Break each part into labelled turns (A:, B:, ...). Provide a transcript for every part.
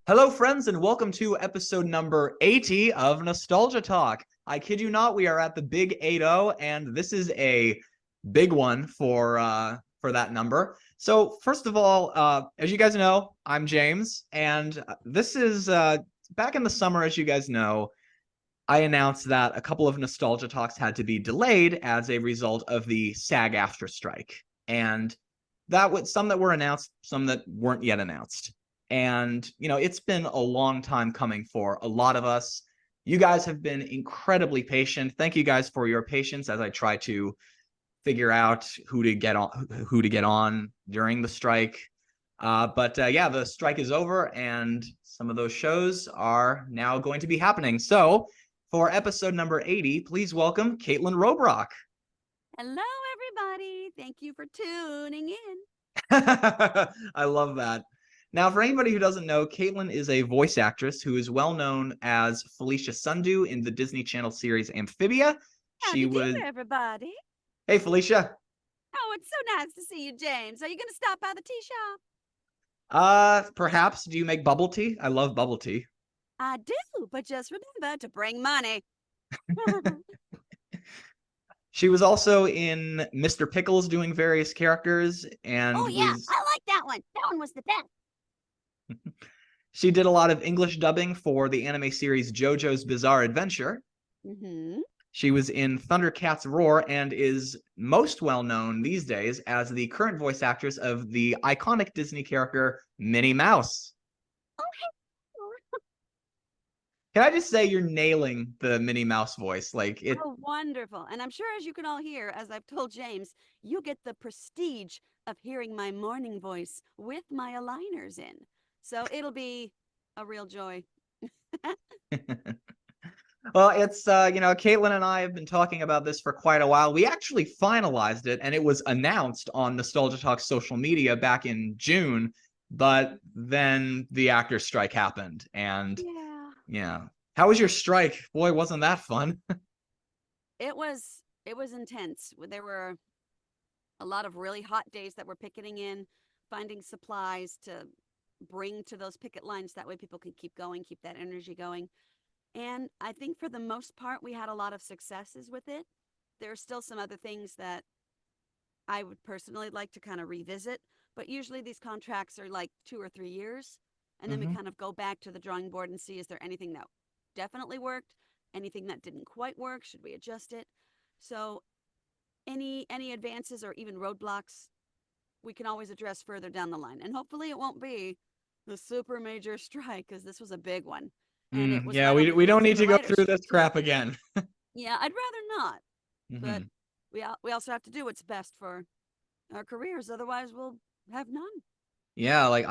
A: Hello, friends, and welcome to episode number 80 of Nostalgia Talk. I kid you not, we are at the big 80, and this is a big one for that number. So, first of all, as you guys know, I'm James, and this is back in the summer, as you guys know, I announced that a couple of Nostalgia Talks had to be delayed as a result of the SAG-AFTRA strike, and that was some that were announced, some that weren't yet announced. And, it's been a long time coming for a lot of us. You guys have been incredibly patient. Thank you guys for your patience as I try to figure out who to get on during the strike. But yeah, the strike is over and some of those shows are now going to be happening. So for episode number 80, please welcome Kaitlyn Robrock.
B: Hello, everybody. Thank you for tuning in.
A: I love that. Now, for anybody who doesn't know, Kaitlyn is a voice actress who is well known as Felicia Sundew in the Disney Channel series Amphibia.
B: How do
A: She
B: you do,
A: was.
B: everybody?
A: Hey, Felicia.
B: Oh, it's so nice to see you, James. Are you going to stop by the tea shop?
A: Perhaps. Do you make bubble tea? I love bubble tea.
B: I do, but just remember to bring money.
A: She was also in Mr. Pickles doing various characters and
B: Oh, yeah,
A: was.
B: I like that one. That one was the best.
A: She did a lot of English dubbing for the anime series JoJo's Bizarre Adventure.
B: Mm-hmm.
A: She was in Thundercats Roar and is most well known these days as the current voice actress of the iconic Disney character Minnie Mouse.
B: Oh,
A: Can I just say you're nailing the Minnie Mouse voice? Like it.
B: oh, wonderful. And I'm sure, as you can all hear, as I've told James, you get the prestige of hearing my morning voice with my aligners in. So it'll be a real joy.
A: Well, it's Kaitlyn and I have been talking about this for quite a while. We actually finalized it and it was announced on Nostalgia Talk's social media back in June, but then the actors strike happened and
B: Yeah.
A: How was your strike? Boy, wasn't that fun.
B: It was intense. There were a lot of really hot days that we're picketing in, finding supplies to bring to those picket lines. That way people can keep going, keep that energy going. And I think for the most part, we had a lot of successes with it. There are still some other things that I would personally like to kind of revisit, but usually these contracts are like 2 or 3 years. And then we kind of go back to the drawing board and see, is there anything that definitely worked? Anything that didn't quite work? Should we adjust it? So any advances or even roadblocks, we can always address further down the line. And hopefully it won't be the super major strike, because this was a big one. And it was
A: Yeah,
B: right on the
A: we don't
B: heels of
A: need
B: the
A: to go
B: writer's
A: through this
B: strike, too.
A: crap again.
B: Yeah, I'd rather not. But we also have to do what's best for our careers. Otherwise, we'll have none.
A: Yeah, like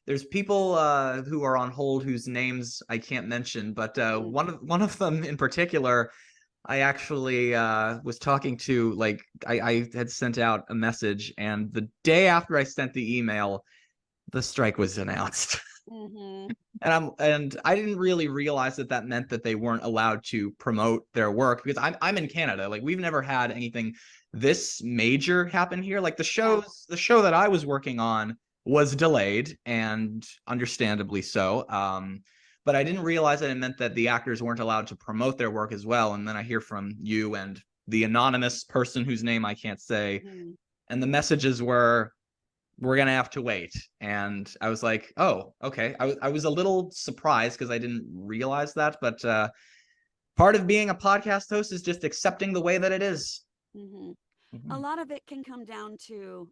A: there's people who are on hold whose names I can't mention, but one of them in particular, I actually was talking to. Like I had sent out a message, and the day after I sent the email, the strike was announced.
B: Mm-hmm.
A: And I didn't really realize that meant that they weren't allowed to promote their work, because I'm in Canada. Like we've never had anything this major happen here. Like the show that I was working on was delayed, and understandably so. But I didn't realize that it meant that the actors weren't allowed to promote their work as well. And then I hear from you and the anonymous person whose name I can't say, and the messages were, we're gonna have to wait. And I was like, oh, okay. I was a little surprised because I didn't realize that, but part of being a podcast host is just accepting the way that it is.
B: A lot of it can come down to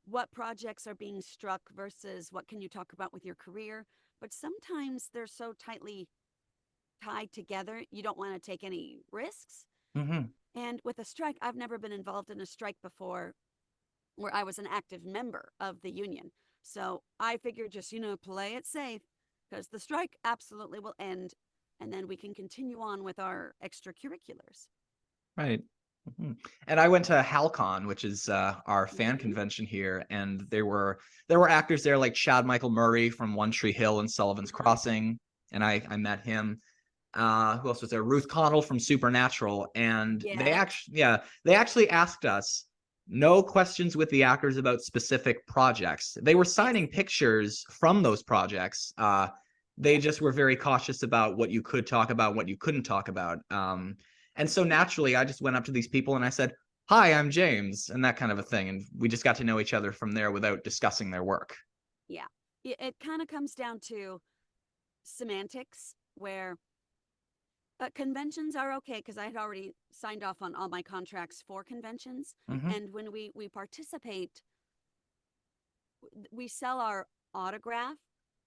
B: what projects are being struck versus what can you talk about with your career. But sometimes they're so tightly tied together, you don't want to take any risks. And with a strike, I've never been involved in a strike before where I was an active member of the union. So I figured just, play it safe, because the strike absolutely will end, and then we can continue on with our extracurriculars.
A: Right. And I went to HalCon, which is our fan convention here, and there were actors there like Chad Michael Murray from One Tree Hill and Sullivan's Crossing, and I met him. Who else was there? Ruth Connell from Supernatural, and they actually asked us, no questions with the actors about specific projects. They were signing pictures from those projects. They just were very cautious about what you could talk about, what you couldn't talk about. And so naturally, I just went up to these people and I said, "Hi, I'm James," and that kind of a thing. And we just got to know each other from there without discussing their work.
B: Yeah. It kind of comes down to semantics, where conventions are okay because I had already signed off on all my contracts for conventions.
A: Mm-hmm.
B: And when we participate, we sell our autograph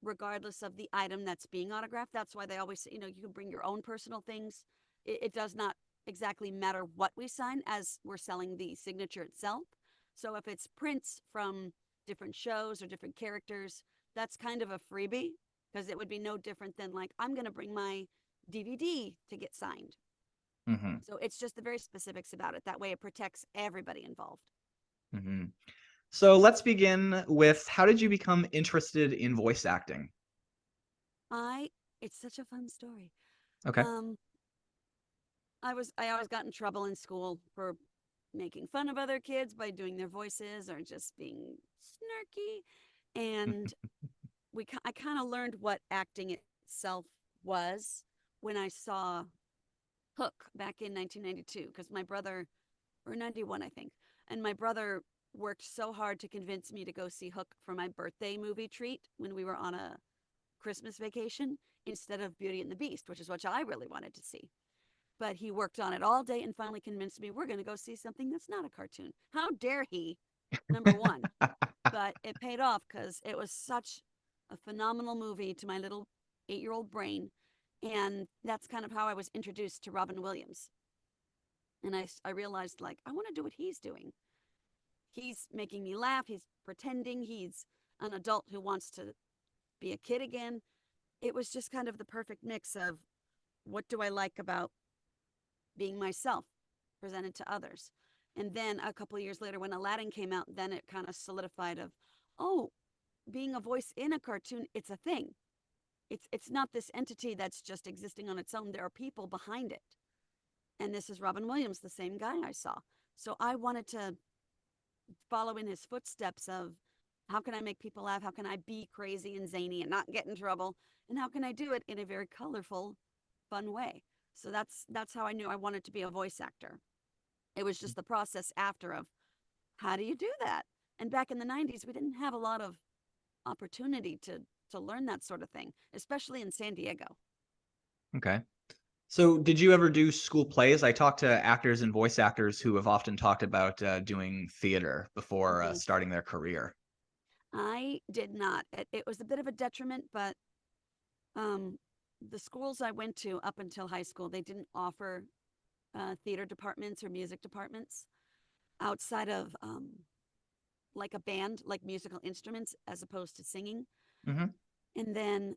B: regardless of the item that's being autographed. That's why they always say, you can bring your own personal things. It does not exactly matter what we sign, as we're selling the signature itself. So if it's prints from different shows or different characters, that's kind of a freebie, because it would be no different than like, I'm going to bring my DVD to get signed.
A: Mm-hmm.
B: So it's just the very specifics about it. That way it protects everybody involved.
A: Mm-hmm. So let's begin with, how did you become interested in voice acting?
B: It's such a fun story.
A: Okay.
B: Um, I always got in trouble in school for making fun of other kids by doing their voices or just being snarky. And I kind of learned what acting itself was when I saw Hook back in 1992, because my brother, or 91, I think, and my brother worked so hard to convince me to go see Hook for my birthday movie treat when we were on a Christmas vacation, instead of Beauty and the Beast, which is what I really wanted to see. But he worked on it all day and finally convinced me we're going to go see something that's not a cartoon. How dare he? Number one. But it paid off because it was such a phenomenal movie to my little 8-year-old brain. And that's kind of how I was introduced to Robin Williams. And I realized, like, I want to do what he's doing. He's making me laugh. He's pretending he's an adult who wants to be a kid again. It was just kind of the perfect mix of, what do I like about being myself presented to others. And then a couple of years later, when Aladdin came out, then it kind of solidified of, oh, being a voice in a cartoon, it's a thing. It's not this entity that's just existing on its own. There are people behind it. And this is Robin Williams, the same guy I saw. So I wanted to follow in his footsteps of, how can I make people laugh? How can I be crazy and zany and not get in trouble? And how can I do it in a very colorful, fun way? So that's how I knew I wanted to be a voice actor. It was just the process after of, how do you do that? And back in the 90s, we didn't have a lot of opportunity to learn that sort of thing, especially in San Diego.
A: Okay. So did you ever do school plays? I talked to actors and voice actors who have often talked about doing theater before starting their career.
B: I did not. It was a bit of a detriment, but the schools I went to up until high school, they didn't offer theater departments or music departments outside of like a band, like musical instruments, as opposed to singing.
A: Mm-hmm.
B: And then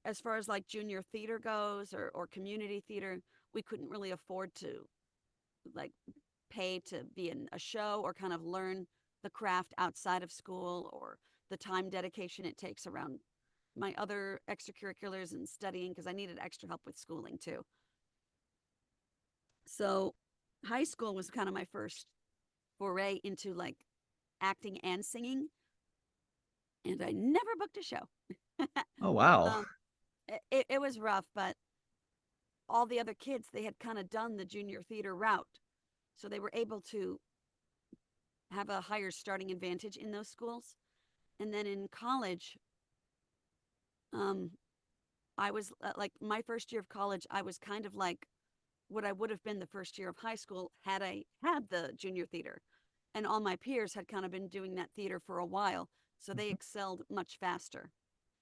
B: as far as like junior theater goes, or community theater, we couldn't really afford to like pay to be in a show or kind of learn the craft outside of school, or the time dedication it takes around my other extracurriculars and studying, because I needed extra help with schooling too. So high school was kind of my first foray into like acting and singing, and I never booked a show.
A: Oh, wow.
B: um, it was rough, but all the other kids, they had kind of done the junior theater route, so they were able to have a higher starting advantage in those schools. And then in college, um, I was like, my first year of college, I was kind of like what I would have been the first year of high school had I had the junior theater. And all my peers had kind of been doing that theater for a while, so they excelled much faster.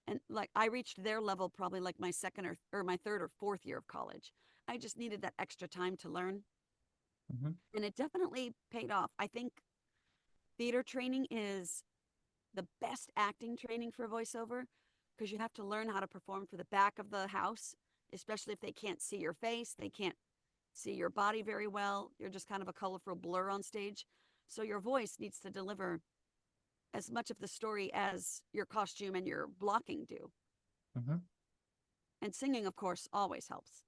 B: And like, I reached their level probably like my second or my third or fourth year of college. I just needed that extra time to learn.
A: Mm-hmm.
B: And it definitely paid off. I think theater training is the best acting training for voiceover, because you have to learn how to perform for the back of the house, especially if they can't see your face, they can't see your body very well. You're just kind of a colorful blur on stage. So your voice needs to deliver as much of the story as your costume and your blocking do.
A: Mm-hmm.
B: And singing, of course, always helps.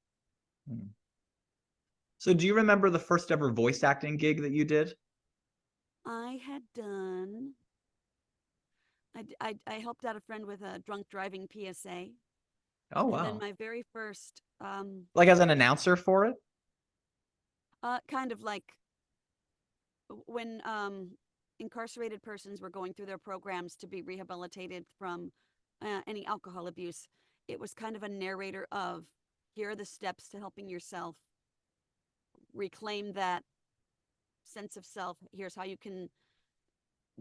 A: So do you remember the first ever voice acting gig that you did?
B: I had done. I helped out a friend with a drunk driving PSA,
A: Oh,
B: and then
A: wow.
B: my very first,
A: Like as an announcer for it?
B: kind of like when incarcerated persons were going through their programs to be rehabilitated from any alcohol abuse. It was kind of a narrator of here are the steps to helping yourself reclaim that sense of self. Here's how you can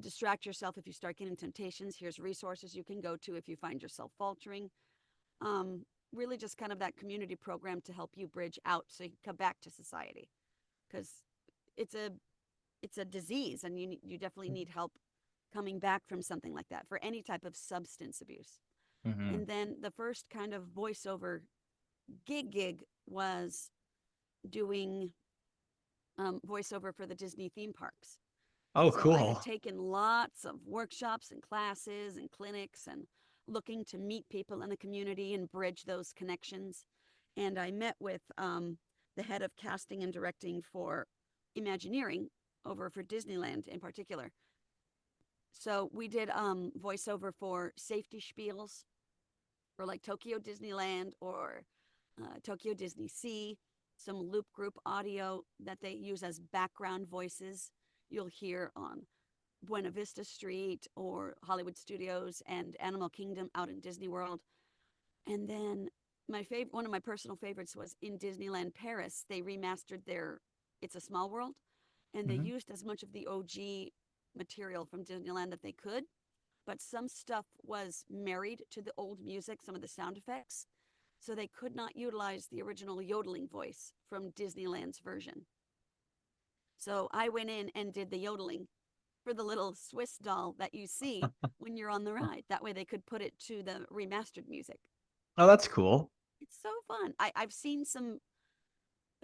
B: distract yourself if you start getting temptations. Here's resources you can go to if you find yourself faltering. Um, really, just kind of that community program to help you bridge out so you can come back to society because it's a it's a disease, and you definitely need help coming back from something like that for any type of substance abuse.
A: Hmm.
B: And then the first kind of voiceover gig was doing voiceover for the Disney theme parks.
A: Oh,
B: So I had
A: cool.
B: taken lots of workshops and classes and clinics and looking to meet people in the community and bridge those connections. And I met with the head of casting and directing for Imagineering over for Disneyland in particular. So we did voiceover for safety spiels for like Tokyo Disneyland or Tokyo Disney Sea, some loop group audio that they use as background voices you'll hear on Buena Vista Street or Hollywood Studios and Animal Kingdom out in Disney World. And then one of my personal favorites was in Disneyland Paris. They remastered their It's a Small World, and they
A: Hmm.
B: used as much of the OG material from Disneyland that they could, but some stuff was married to the old music, some of the sound effects, so they could not utilize the original yodeling voice from Disneyland's version. So I went in and did the yodeling for the little Swiss doll that you see when you're on the ride. That way they could put it to the remastered music.
A: Oh, that's cool.
B: It's so fun. I've seen some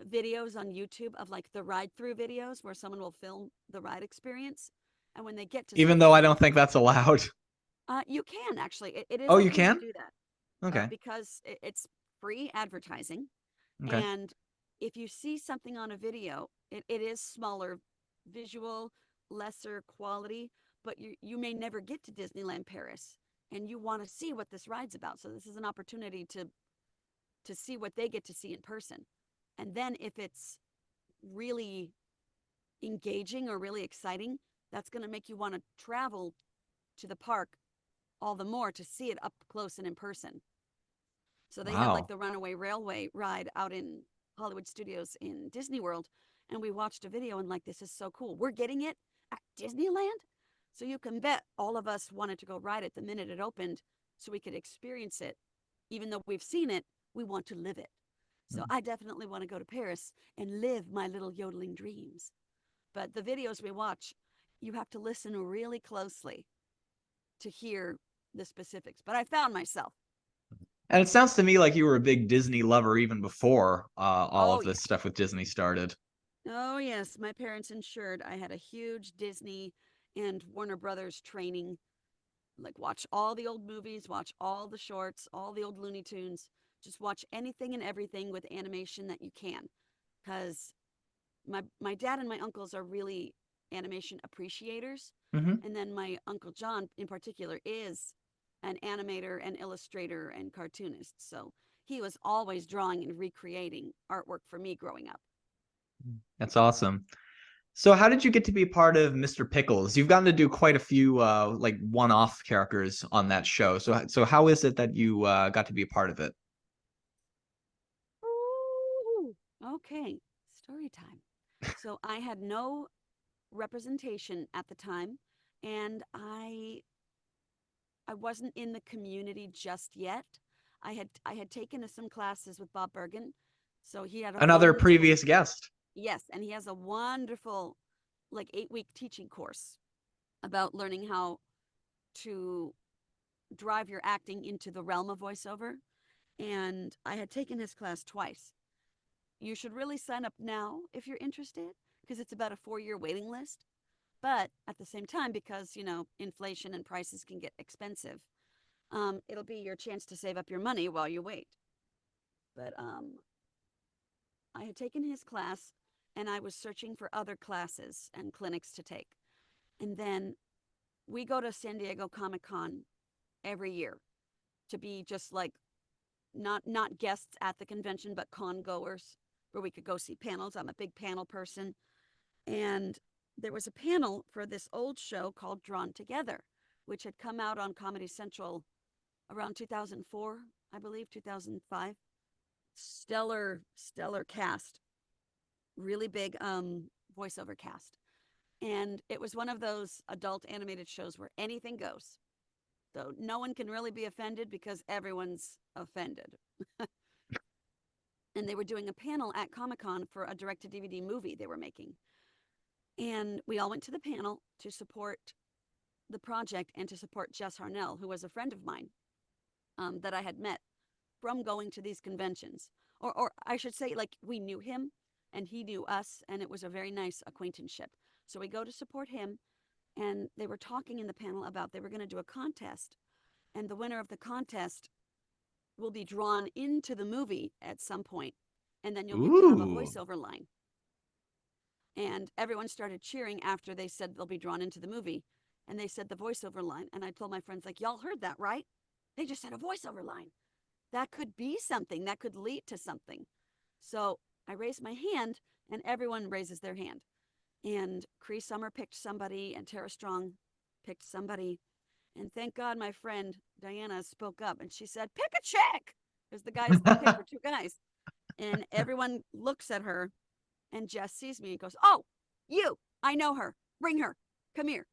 B: videos on YouTube of like the ride through videos where someone will film the ride experience. And when they get to
A: Even though
B: certain
A: I don't think
B: parts,
A: that's allowed.
B: you can actually, it is
A: Oh, you
B: okay to
A: can?
B: do that
A: Okay.
B: because it's free advertising.
A: Okay.
B: And if you see something on a video, it is smaller visual, lesser quality, but you may never get to Disneyland Paris and you want to see what this ride's about. So this is an opportunity to see what they get to see in person. And then if it's really engaging or really exciting, that's going to make you want to travel to the park all the more to see it up close and in person. So they had like
A: Wow.
B: the Runaway Railway ride out in Hollywood Studios in Disney World. And we watched a video and like, this is so cool. We're getting it at Disneyland. So you can bet all of us wanted to go ride it the minute it opened so we could experience it. Even though we've seen it, we want to live it. So I definitely want to go to Paris and live my little yodeling dreams. But the videos we watch, you have to listen really closely to hear the specifics. But I found myself.
A: And it sounds to me like you were a big Disney lover even before all
B: Oh,
A: of
B: yeah.
A: this stuff with Disney started.
B: Oh, yes. My parents ensured I had a huge Disney and Warner Brothers training. Like, watch all the old movies, watch all the shorts, all the old Looney Tunes. Just watch anything and everything with animation that you can. Because my dad and my uncles are really animation appreciators.
A: Hmm.
B: And then my Uncle John, in particular, is an animator and illustrator and cartoonist. So he was always drawing and recreating artwork for me growing up.
A: That's awesome. So how did you get to be part of Mr. Pickles? You've gotten to do quite a few like one-off characters on that show. So how is it that you got to be a part of it?
B: Ooh, okay, story time. So I had no representation at the time, and I wasn't in the community just yet. I had taken some classes with Bob Bergen, so he had a
A: Another
B: wonderful.
A: previous guest.
B: Yes, and he has a wonderful like 8-week teaching course about learning how to drive your acting into the realm of voiceover. And I had taken his class twice. You should really sign up now if you're interested because it's about a 4-year waiting list. But at the same time, because inflation and prices can get expensive, it'll be your chance to save up your money while you wait. But I had taken his class and I was searching for other classes and clinics to take. And then we go to San Diego Comic-Con every year to be just like not guests at the convention, but con goers where we could go see panels. I'm a big panel person. And there was a panel for this old show called Drawn Together, which had come out on Comedy Central around 2004, I believe, 2005. Stellar cast, really big voiceover cast. And it was one of those adult animated shows where anything goes. So no one can really be offended because everyone's offended. And they were doing a panel at Comic-Con for a direct-to-DVD movie they were making. And we all went to the panel to support the project and to support Jess Harnell, who was a friend of mine that I had met from going to these conventions. Or I should say, like, we knew him and he knew us, and it was a very nice acquaintanceship. So we go to support him, and they were talking in the panel about they were going to do a contest, and the winner of the contest will be drawn into the movie at some point, and then you'll get to have a
A: Ooh.
B: voiceover line. And everyone started cheering after they said they'll be drawn into the movie. And they said the voiceover line. And I told my friends, like, y'all heard that, right? They just said a voiceover line. That could be something. That could lead to something. So I raised my hand, and everyone raises their hand. And Cree Summer picked somebody, and Tara Strong picked somebody. And thank God my friend Diana spoke up, and she said, pick a chick, because the guys, the pick were two guys. And everyone looks at her, and Jess sees me and goes, oh, you, I know her. Bring her. Come here.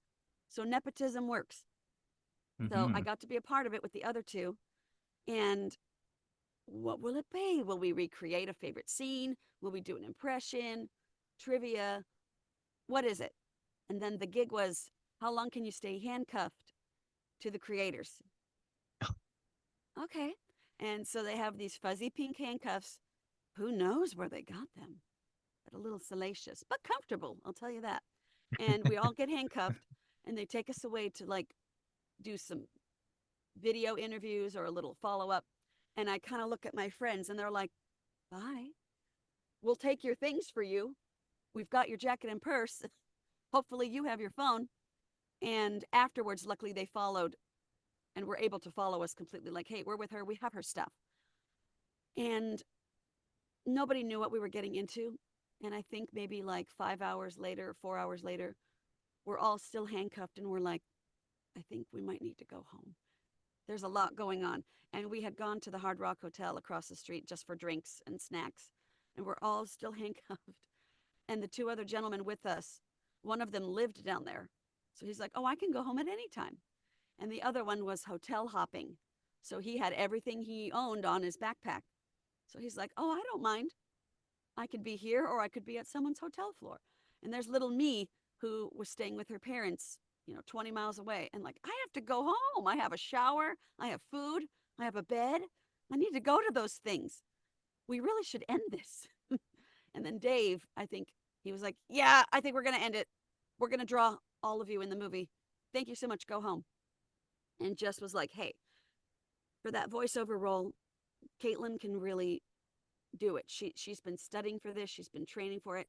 B: So nepotism works. So I got to be a part of it with the other two. And what will it be? Will we recreate a favorite scene? Will we do an impression? Trivia? What is it? And then the gig was, how long can you stay handcuffed to the creators? Okay. And so they have these fuzzy pink handcuffs. Who knows where they got them? But a little salacious, but comfortable, I'll tell you that. And we all get handcuffed, and they take us away to like do some video interviews or a little follow-up. And I kind of look at my friends, and they're like, bye. We'll take your things for you. We've got your jacket and purse. Hopefully you have your phone. And afterwards, luckily they followed and were able to follow us completely. Like, hey, we're with her. We have her stuff. And nobody knew what we were getting into. And I think maybe like 5 hours later, 4 hours later, we're all still handcuffed, and we're like, I think we might need to go home. There's a lot going on. And we had gone to the Hard Rock Hotel across the street just for drinks and snacks. And we're all still handcuffed. And the two other gentlemen with us, one of them lived down there. So he's like, oh, I can go home at any time. And the other one was hotel hopping. So he had everything he owned on his backpack. So he's like, oh, I don't mind. I could be here, or I could be at someone's hotel floor. And there's little me, who was staying with her parents, 20 miles away. And like, I have to go home. I have a shower. I have food. I have a bed. I need to go to those things. We really should end this. And then Dave, I think he was like, yeah, I think we're going to end it. We're going to draw all of you in the movie. Thank you so much. Go home. And Jess was like, hey, for that voiceover role, Kaitlyn can really do it. She's been studying for this. She's been training for it.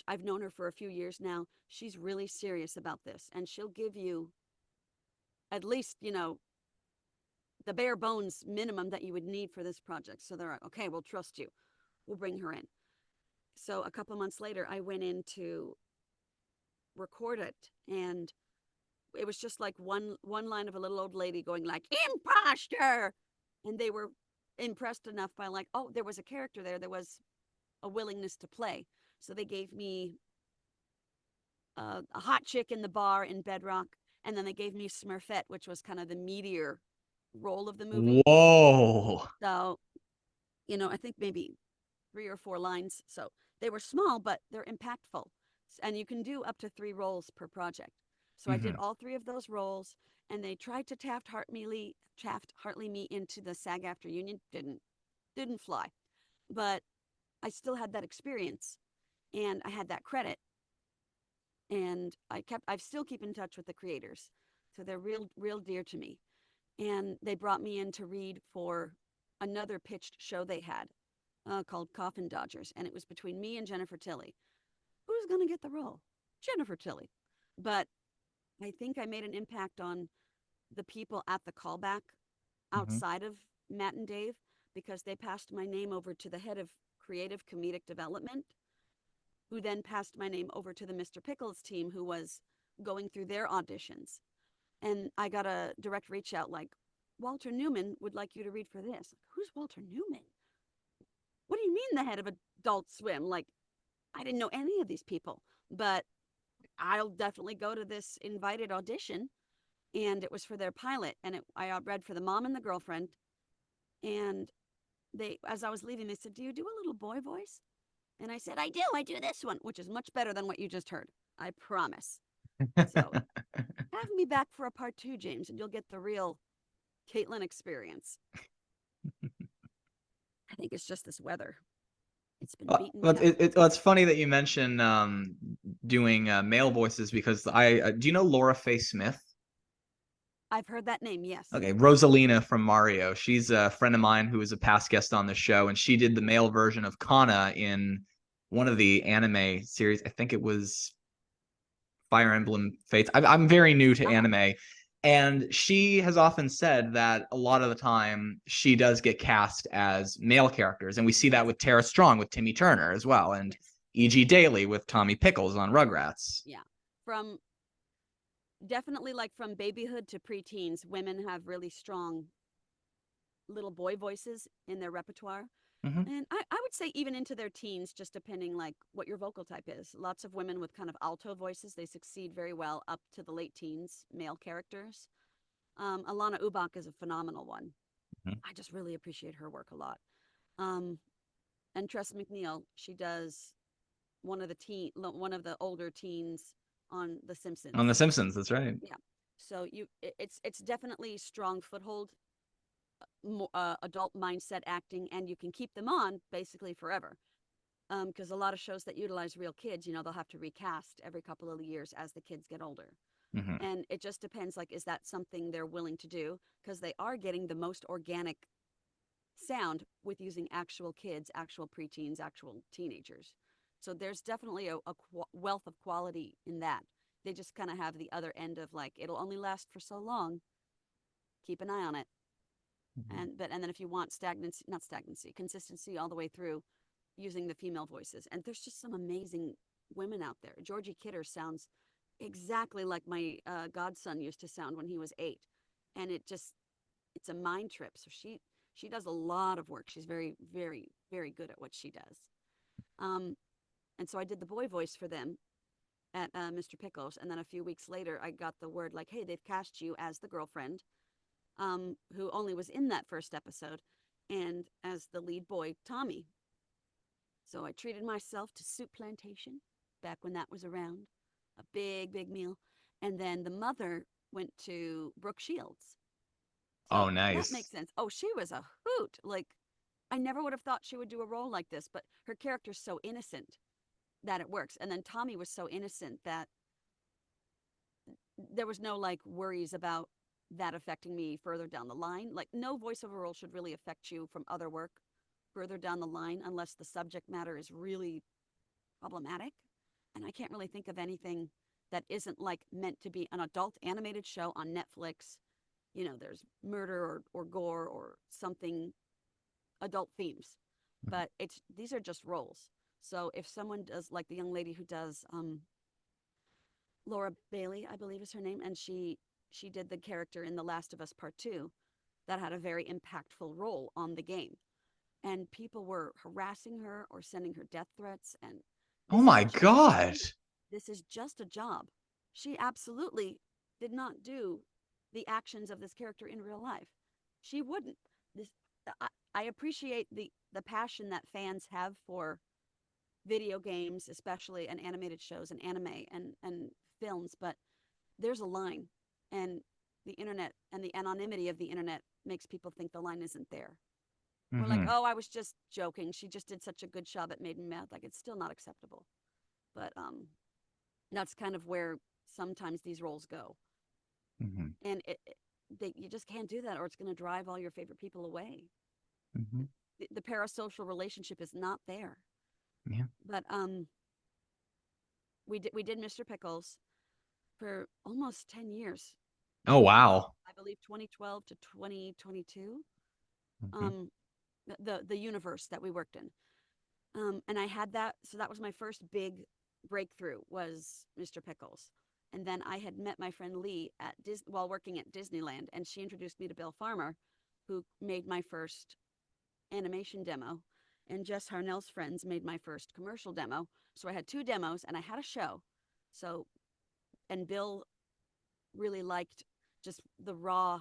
B: I've known her for a few years now. She's really serious about this, and she'll give you at least, the bare bones minimum that you would need for this project. So they're like, okay, we'll trust you. We'll bring her in. So a couple of months later, I went in to record it, and it was just like one line of a little old lady going like, imposter. And they were impressed enough by like, oh, there was a character there. There was a willingness to play. So they gave me a hot chick in the bar in Bedrock. And then they gave me Smurfette, which was kind of the meteor role of the movie.
A: Whoa.
B: So, I think maybe 3 or 4 lines. So they were small, but they're impactful. And you can do up to 3 roles per project. So I did all 3 of those roles, and they tried to Taft-Hartley me into the SAG-AFTRA union. Didn't fly. But I still had that experience, and I had that credit. And I still keep in touch with the creators. So they're real dear to me. And they brought me in to read for another pitched show they had called Coffin Dodgers. And it was between me and Jennifer Tilly. Who's going to get the role? Jennifer Tilly. But I think I made an impact on the people at the callback
A: Hmm.
B: outside of Matt and Dave, because they passed my name over to the head of creative comedic development, who then passed my name over to the Mr. Pickles team, who was going through their auditions. And I got a direct reach out like, Walter Newman would like you to read for this. Who's Walter Newman? What do you mean the head of Adult Swim? Like, I didn't know any of these people, but I'll definitely go to this invited audition. And it was for their pilot. And I read for the mom and the girlfriend. And they, as I was leaving, they said, "Do you do a little boy voice?" And I said, I do this one, which is much better than what you just heard. I promise. So have me back for a part 2, James, and you'll get the real Kaitlyn experience. I think it's just this weather. It's been beating me
A: Well,
B: up.
A: it's funny that you mention doing male voices because I do you know Laura Faye Smith?
B: I've heard that name, yes.
A: Okay, Rosalina from Mario. She's a friend of mine who was a past guest on the show, and she did the male version of Kana in one of the anime series. I think it was Fire Emblem Fates. I'm very new to
B: Uh-huh.
A: anime, and she has often said that a lot of the time she does get cast as male characters, and we see that
B: Yes.
A: with Tara Strong with Timmy Turner as well, and
B: Yes.
A: E.G. Daily with Tommy Pickles on Rugrats.
B: Yeah. From definitely like from babyhood to preteens, women have really strong little boy voices in their repertoire.
A: Hmm.
B: And I would say even into their teens, just depending like what your vocal type is. Lots of women with kind of alto voices, they succeed very well up to the late teens, male characters. Alana Ubach is a phenomenal one. I just really appreciate her work a lot. Um, and Tress McNeil, she does one of the older teens on The
A: On The
B: Simpsons.
A: Simpsons, that's right.
B: Yeah. So it's definitely strong foothold, adult mindset acting, and you can keep them on basically forever. Because a lot of shows that utilize real kids, they'll have to recast every couple of years as the kids get older.
A: Hmm.
B: And it just depends, like, is that something they're willing to do? Because they are getting the most organic sound with using actual kids, actual preteens, actual teenagers. So there's definitely a wealth of quality in that. They just kind of have the other end of like, it'll only last for so long. Keep an eye on it. And then if you want stagnancy, not stagnancy, consistency all the way through, using the female voices. And there's just some amazing women out there. Georgie Kidder sounds exactly like my godson used to sound when he was 8, and it's a mind trip. So she does a lot of work. She's very very very good at what she does. Um, and so I did the boy voice for them at Mr. Pickles, and then a few weeks later I got the word like, hey, they've cast you as the girlfriend, who only was in that first episode, and as the lead boy Tommy. So I treated myself to Soup Plantation back when that was around, a big, big meal. And then the mother went to Brooke Shields.
A: Oh,
B: So that
A: nice.
B: makes sense. Oh, she was a hoot. Like, I never would have thought she would do a role like this, but her character's so innocent that it works. And then Tommy was so innocent that there was no like worries about that affecting me further down the line. Like, no voiceover role should really affect you from other work further down the line unless the subject matter is really problematic. And I can't really think of anything that isn't like meant to be an adult animated show on Netflix. There's murder or gore or something, adult themes. But these are just roles. So if someone does, like the young lady who does Laura Bailey, I believe is her name, and she did the character in The Last of Us Part 2 that had a very impactful role on the game. And people were harassing her or sending her death threats, and
A: Oh
B: this is
A: my
B: just a
A: God.
B: job. This is just a job. She absolutely did not do the actions of this character in real life. She wouldn't. This I appreciate the passion that fans have for video games, especially, and animated shows and anime and films, but there's a line, and the internet and the anonymity of the internet makes people think the line isn't there. We're like,
A: Hmm.
B: oh, I was just joking. She just did such a good job. It made me mad. Like, it's still not acceptable. But that's kind of where sometimes these roles go.
A: Hmm.
B: And you just can't do that, or it's going to drive all your favorite people away.
A: Hmm.
B: The parasocial relationship is not there.
A: Yeah.
B: But we did Mr. Pickles. for almost 10 years.
A: Oh, wow.
B: I believe 2012 to 2022.
A: Mhm.
B: Um, the universe that we worked in. And I had that, so that was my first big breakthrough was Mr. Pickles. And then I had met my friend Lee while working at Disneyland, and she introduced me to Bill Farmer, who made my first animation demo, and Jess Harnell's friends made my first commercial demo. So I had two demos and I had a show. So, and Bill really liked just the raw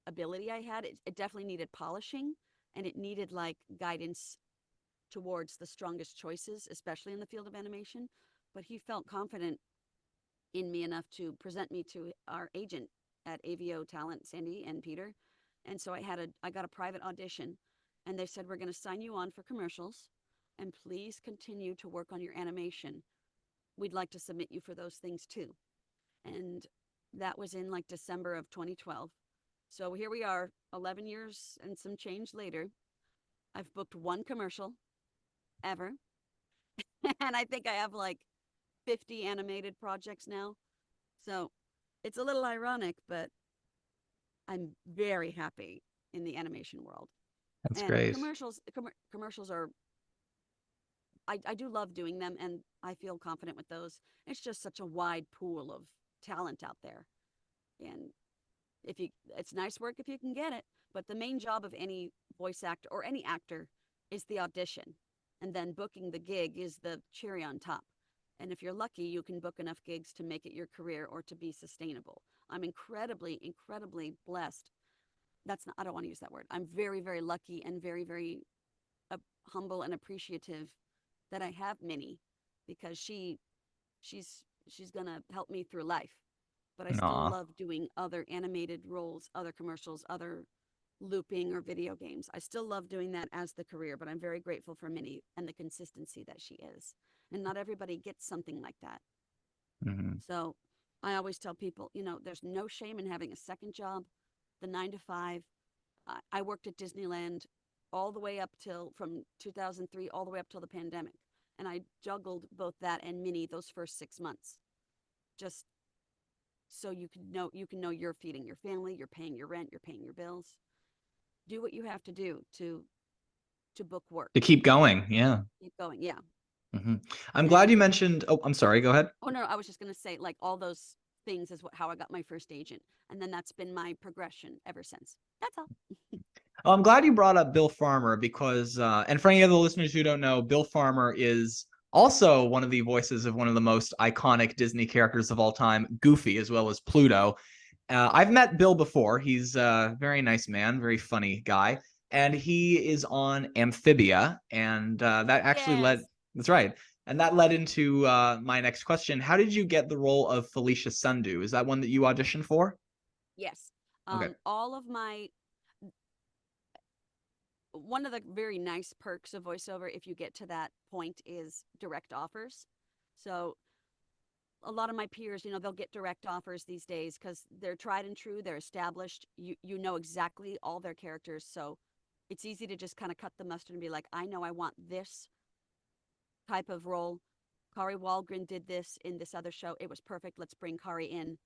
B: ability I had. It definitely needed polishing, and it needed like guidance towards the strongest choices, especially in the field of animation. But he felt confident in me enough to present me to our agent at AVO Talent, Sandy and Peter. And so I got a private audition, and they said, we're going to sign you on for commercials, and please continue to work on your animation. We'd like to submit you for those things too. And that was in like December of 2012. So here we are, 11 years and some change later. I've booked one commercial ever. And I think I have like 50 animated projects now. So it's a little ironic, but I'm very happy in the animation world.
A: That's
B: And
A: great.
B: commercials are, I do love doing them, and I feel confident with those. It's just such a wide pool of talent out there. And if you, it's nice work if you can get it, but the main job of any voice actor or any actor is the audition. And then booking the gig is the cherry on top. And if you're lucky, you can book enough gigs to make it your career or to be sustainable. I'm incredibly, incredibly blessed. That's not, I don't want to use that word. I'm very, very lucky and very, very humble and appreciative that I have Minnie, because she's gonna help me through life. But I still
A: Aw.
B: love doing other animated roles, other commercials, other looping or video games. I still love doing that as the career, but I'm very grateful for Minnie and the consistency that she is. And not everybody gets something like that.
A: Mhm.
B: So I always tell people, there's no shame in having a second job, the 9 to 5. I worked at Disneyland all the way up till from 2003, all the way up till the pandemic. And I juggled both that and Minnie those first 6 months, just so you can know you're feeding your family, you're paying your rent, you're paying your bills. Do what you have to do to book work.
A: To keep going. Yeah.
B: Keep going. Yeah.
A: Hmm. I'm
B: And
A: glad you mentioned. Oh, I'm sorry. Go ahead.
B: oh no, I was just going to say, like, all those things is how I got my first agent, and then that's been my progression ever since. That's all.
A: Oh, I'm glad you brought up Bill Farmer because, and for any of the listeners who don't know, Bill Farmer is also one of the voices of one of the most iconic Disney characters of all time, Goofy, as well as Pluto. I've met Bill before. He's a very nice man, very funny guy, and he is on Amphibia, and that actually led.
B: Yes.
A: That's right, and that led into my next question. How did you get the role of Felicia Sundew? Is that one that you auditioned for?
B: Yes.
A: Okay.
B: All of my One of the very nice perks of voiceover, if you get to that point, is direct offers. So a lot of my peers, they'll get direct offers these days because they're tried and true, they're established. You know exactly all their characters, so it's easy to just kind of cut the mustard and be like, I know I want this type of role. Kari Walgren did this in this other show. It was perfect. Let's bring Kari in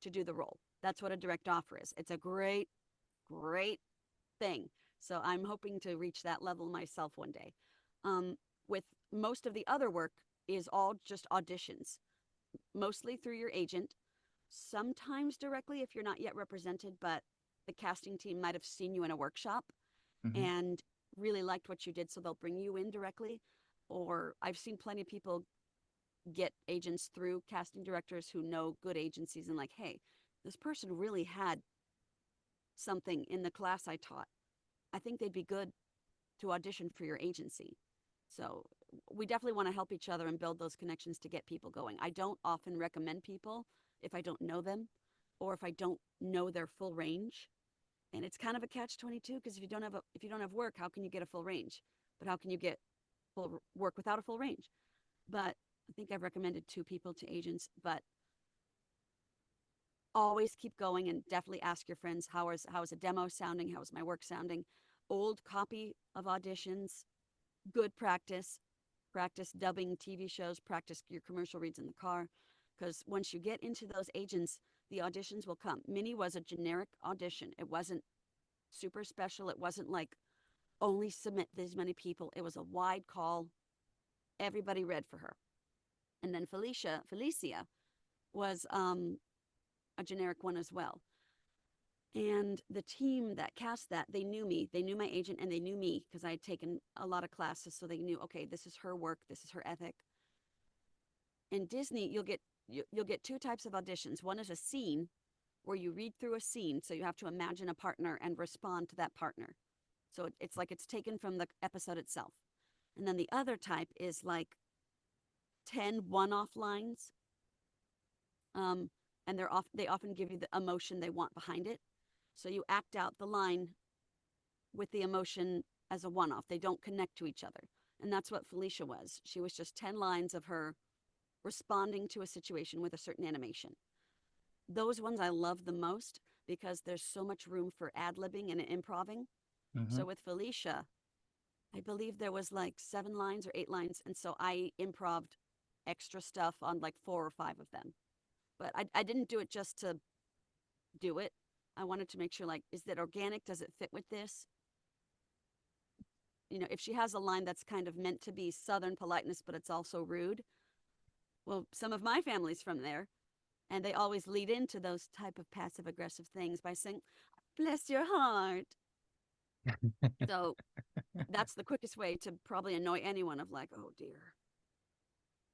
B: to do the role. That's what a direct offer is. It's a great, great thing. So I'm hoping to reach that level myself one day. With most of the other work is all just auditions, mostly through your agent, sometimes directly if you're not yet represented, but the casting team might have seen you in a workshop
A: Mhm.
B: and really liked what you did, so they'll bring you in directly. Or I've seen plenty of people get agents through casting directors who know good agencies and like, hey, this person really had something in the class I taught. I think they'd be good to audition for your agency. So we definitely want to help each other and build those connections to get people going. I don't often recommend people if I don't know them or if I don't know their full range. And it's kind of a catch-22 because if you don't have work, how can you get a full range? But how can you get full work without a full range? But I think I've recommended 2 people to agents, but always keep going and definitely ask your friends, how is a demo sounding? How is my work sounding? Old copy of auditions, good practice dubbing TV shows, practice your commercial reads in the car, because once you get into those agents, the auditions will come. Minnie was a generic audition. It wasn't super special. It wasn't like only submit this many people. It was a wide call. Everybody read for her. And then Felicia was a generic one as well. And the team that cast that, they knew me. They knew my agent and they knew me because I had taken a lot of classes. So they knew, okay, this is her work. This is her ethic. In Disney, you'll get two types of auditions. One is a scene where you read through a scene. So you have to imagine a partner and respond to that partner. So it's like it's taken from the episode itself. And then the other type is like 10 one-off lines. And they often give you the emotion they want behind it. So you act out the line with the emotion as a one-off. They don't connect to each other. And that's what Felicia was. She was just 10 lines of her responding to a situation with a certain animation. Those ones I love the most because there's so much room for ad-libbing and improving.
A: Mm-hmm.
B: So with Felicia, I believe there was like 7 lines or 8 lines. And so I improved extra stuff on like 4 or 5 of them. But I didn't do it just to do it. I wanted to make sure, like, is that organic? Does it fit with this? You know, if she has a line that's kind of meant to be Southern politeness, but it's also rude. Well, some of my family's from there, and they always lead into those type of passive aggressive things by saying, bless your heart. So that's the quickest way to probably annoy anyone of like, oh dear.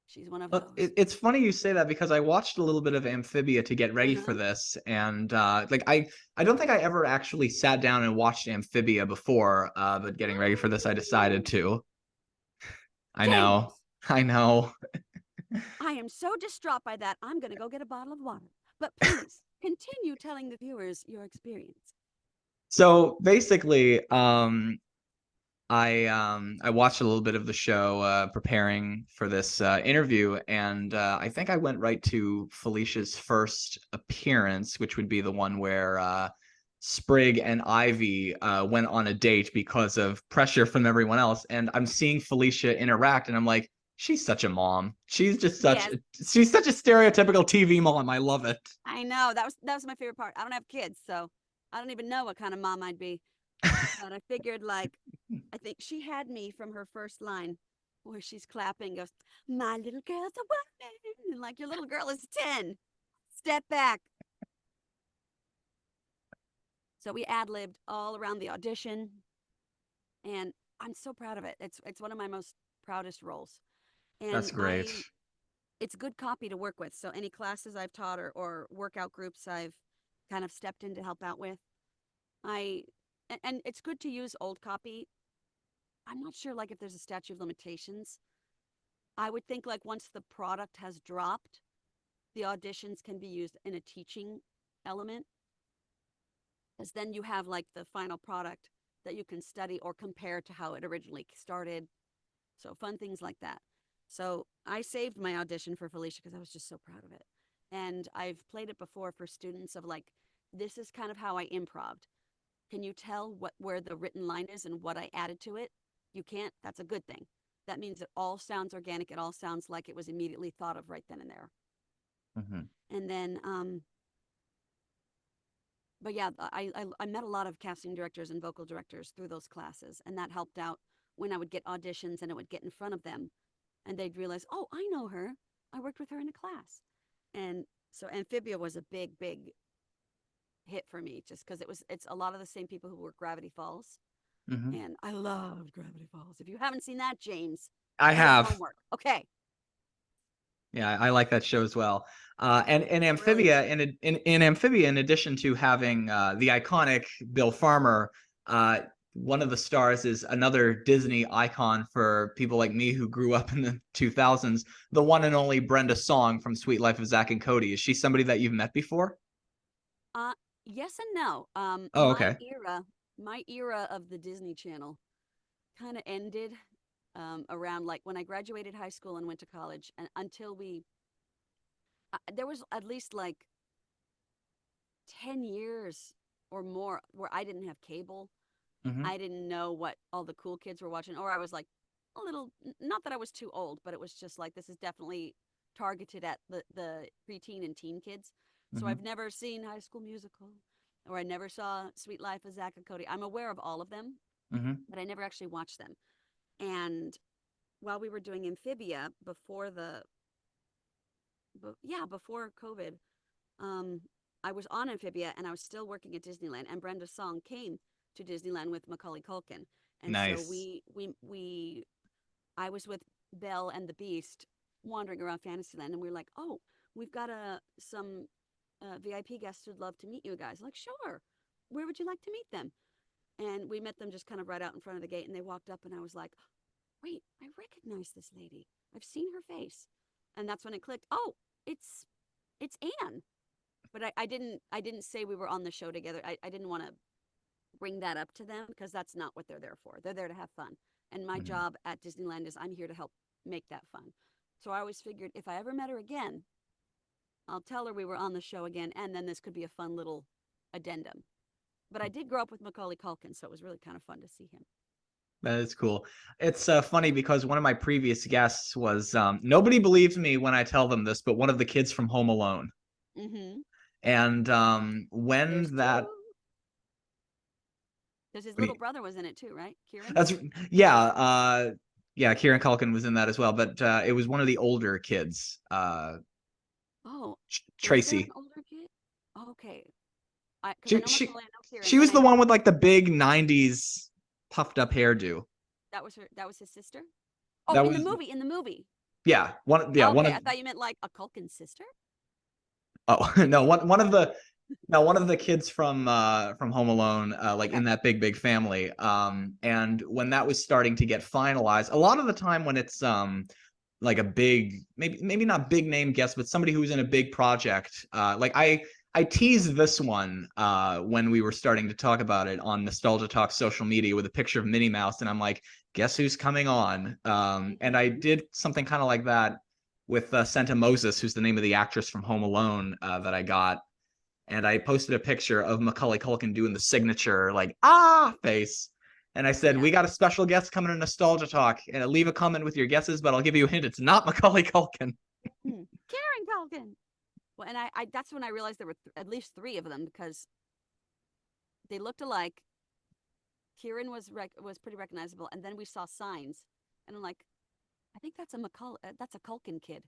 B: She's one of those.
A: It's funny you say that because I watched a little bit of Amphibia to get ready for this, and like I don't think I ever actually sat down and watched Amphibia before, but getting ready for this, I decided to. I know. I
B: am so distraught by that. I'm going to go get a bottle of water. But please continue telling the viewers your experience.
A: So basically, I watched a little bit of the show preparing for this interview, and I think I went right to Felicia's first appearance, which would be the one where Sprig and Ivy went on a date because of pressure from everyone else. And I'm seeing Felicia interact, and I'm like, she's such a mom. She's just she's such a stereotypical TV mom. I love it.
B: I know. That was my favorite part. I don't have kids, so I don't even know what kind of mom I'd be. But I figured, like, I think she had me from her first line where she's clapping, goes, my little girl's a woman. And like, your little girl is 10. Step back. So we ad-libbed all around the audition. And I'm so proud of it. It's one of my most proudest roles. And
A: that's great.
B: It's good copy to work with. So any classes I've taught or workout groups I've kind of stepped in to help out with, and it's good to use old copy. I'm not sure, like, if there's a statute of limitations. I would think, like, once the product has dropped, the auditions can be used in a teaching element, because then you have, like, the final product that you can study or compare to how it originally started. So fun things like that. So I saved my audition for Felicia because I was just so proud of it. And I've played it before for students of, like, this is kind of how I improved. Can you tell where the written line is and what I added to it? You can't? That's a good thing. That means it all sounds organic. It all sounds like it was immediately thought of right then and there. Mm-hmm. And then, but yeah, I met a lot of casting directors and vocal directors through those classes. And that helped out when I would get auditions and it would get in front of them. And they'd realize, oh, I know her. I worked with her in a class. And so Amphibia was a big, big hit for me just because it's a lot of the same people who work Gravity Falls. Mm-hmm. And I loved Gravity Falls. If you haven't seen that, James,
A: I have
B: homework. Okay.
A: Yeah, I like that show as well. And Amphibia, in Amphibia, in addition to having the iconic Bill Farmer, one of the stars is another Disney icon for people like me who grew up in the 2000s, the one and only Brenda Song from Sweet Life of Zack and Cody. Is she somebody that you've met before?
B: Yes and no.
A: Oh, okay.
B: My era of the Disney Channel kind of ended around, like, when I graduated high school and went to college, and until there was at least like 10 years or more where I didn't have cable. Mm-hmm. I didn't know what all the cool kids were watching, or I was like a little, not that I was too old, but it was just like, this is definitely targeted at the preteen and teen kids. So
A: Hmm.
B: I've never seen High School Musical, or I never saw Sweet Life of Zack and Cody. I'm aware of all of them,
A: Hmm.
B: but I never actually watched them. And while we were doing Amphibia before before COVID, um, I was on Amphibia and I was still working at Disneyland. And Brenda Song came to Disneyland with Macaulay Culkin, and so
A: Nice.
B: I was with Belle and the Beast wandering around Fantasyland, and we were like, oh, we've got some VIP guests who'd love to meet you guys. Like, sure. Where would you like to meet them? And we met them just kind of right out in front of the gate, and they walked up, and I was like, wait, I recognize this lady. I've seen her face. And that's when it clicked. Oh, it's Anne. But I didn't say we were on the show together. I didn't want to bring that up to them because that's not what they're there for. They're there to have fun. And my
A: Hmm.
B: job at Disneyland is I'm here to help make that fun. So I always figured if I ever met her again, I'll tell her we were on the show again, and then this could be a fun little addendum. But I did grow up with Macaulay Culkin, so it was really kind of fun to see him.
A: That is cool. It's funny because one of my previous guests was nobody believes me when I tell them this, but one of the kids from Home Alone.
B: Mm-hmm.
A: And
B: There's
A: when
B: two.
A: that
B: Because his little brother was in it too, right? Kieran?
A: that's yeah, yeah, Kieran Culkin was in that as well, but it was one of the older kids,
B: Oh, is there an
A: Tracy.
B: older kid? Okay. Because I
A: She
B: know
A: she
B: Macaulay, I know Kieran,
A: she
B: and
A: was
B: I
A: the
B: know
A: one with like the big 90s puffed up hairdo.
B: that was his sister. Oh,
A: That
B: in the
A: was
B: movie, in the movie.
A: one
B: Okay,
A: of
B: I thought you meant like a Culkin sister.
A: oh no, one of the kids from Home Alone, like
B: Okay.
A: in that big family. And when that was starting to get finalized, a lot of the time when it's like a big, maybe not big name guest, but somebody who's in a big project. Like I teased this one when we were starting to talk about it on Nostalgia Talk social media with a picture of Minnie Mouse, and I'm like, guess who's coming on? And I
B: Mm-hmm.
A: did something kind of like that with Santa Moses, who's the name of the actress from Home Alone that I got, and I posted a picture of Macaulay Culkin doing the signature like face. And I said,
B: Yeah.
A: we got a special guest coming to Nostalgia Talk. And leave a comment with your guesses, but I'll give you a hint. It's not Macaulay Culkin.
B: Kieran Culkin. Well, and I that's when I realized there were at least three of them because they looked alike. Kieran was pretty recognizable, and then we saw signs, and I'm like, I think that's a Culkin kid.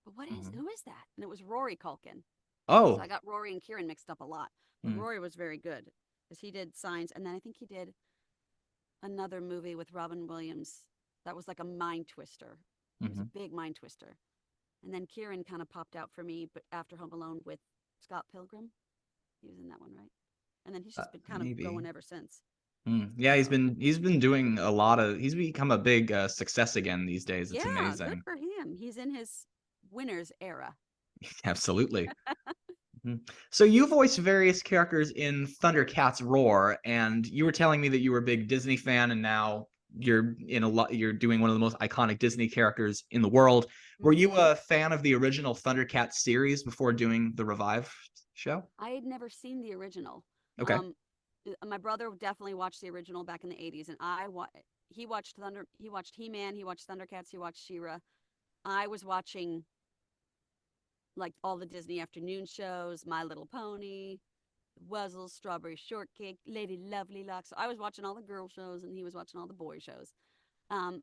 B: But
A: Mhm.
B: who is that? And it was Rory Culkin. So
A: Oh.
B: I got Rory and Kieran mixed up a lot. But
A: Mm.
B: Rory was very good because he did Signs, and then I think he did another movie with Robin Williams that was like a mind twister. It was
A: Hmm.
B: a big mind twister. And then Kieran kind of popped out for me, but after Home Alone with Scott Pilgrim, he was in that one, right? And then he's just been kind of
A: Maybe.
B: going ever since.
A: Yeah,
B: So
A: he's been doing a lot of he's become a big success again these days. It's
B: yeah, good
A: amazing.
B: for him. He's in his winners era.
A: Absolutely. Mhm. So you voice various characters in Thundercats Roar, and you were telling me that you were a big Disney fan, and now you're doing one of the most iconic Disney characters in the world. Were you
B: Mm-hmm.
A: a fan of the original Thundercats series before doing the Revive show?
B: I had never seen the original.
A: Okay.
B: Um, my brother definitely watched the original back in the 80s, and he watched He-Man, he watched Thundercats, he watched She-Ra. I was watching like all the Disney afternoon shows, My Little Pony, Wuzzles, Strawberry Shortcake, Lady Lovely Locks. So I was watching all the girl shows, and he was watching all the boy shows. Um,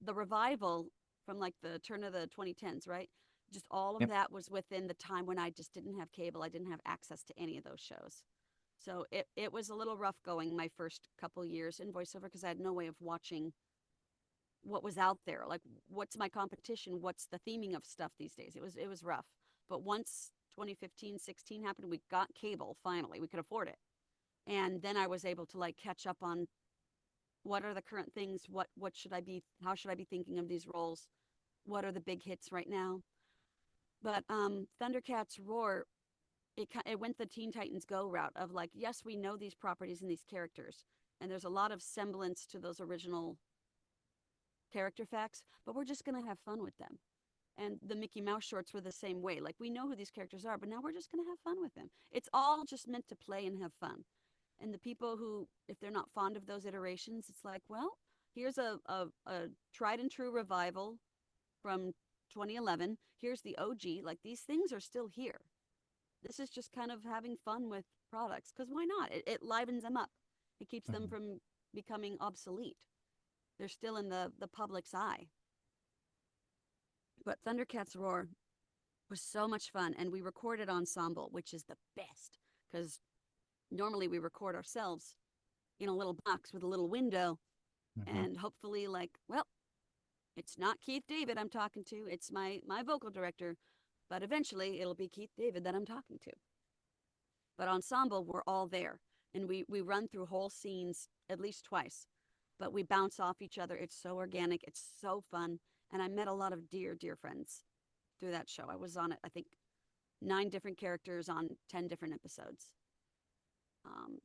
B: the revival from like the turn of the 2010s, right? Just all of
A: Yep.
B: that was within the time when I just didn't have cable. I didn't have access to any of those shows. So it was a little rough going my first couple years in voiceover because I had no way of watching what was out there. Like, what's my competition? What's the theming of stuff these days? It was rough. But once 2015, 16 happened, we got cable finally. We could afford it. And then I was able to like catch up on what are the current things, what should I be how should I be thinking of these roles? What are the big hits right now? But Thundercats Roar, it went the Teen Titans Go route of like, yes, we know these properties and these characters, and there's a lot of semblance to those original character facts, but we're just going to have fun with them. And the Mickey Mouse shorts were the same way. Like, we know who these characters are, but now we're just going to have fun with them. It's all just meant to play and have fun. And the people who, if they're not fond of those iterations, it's like, well, here's a tried and true revival from 2011. Here's the OG. Like, these things are still here. This is just kind of having fun with products, because why not? It livens them up. It keeps them
A: Mhm.
B: from becoming obsolete. They're still in the public's eye. But Thundercats Roar was so much fun, and we recorded ensemble, which is the best, because normally we record ourselves in a little box with a little window,
A: Mhm.
B: and hopefully, like, well, it's not Keith David I'm talking to, it's my vocal director, but eventually it'll be Keith David that I'm talking to. But ensemble, we're all there, and we run through whole scenes at least twice, but we bounce off each other. It's so organic, it's so fun, and I met a lot of dear friends through that show. I was on it, I think, 9 different characters on 10 different episodes.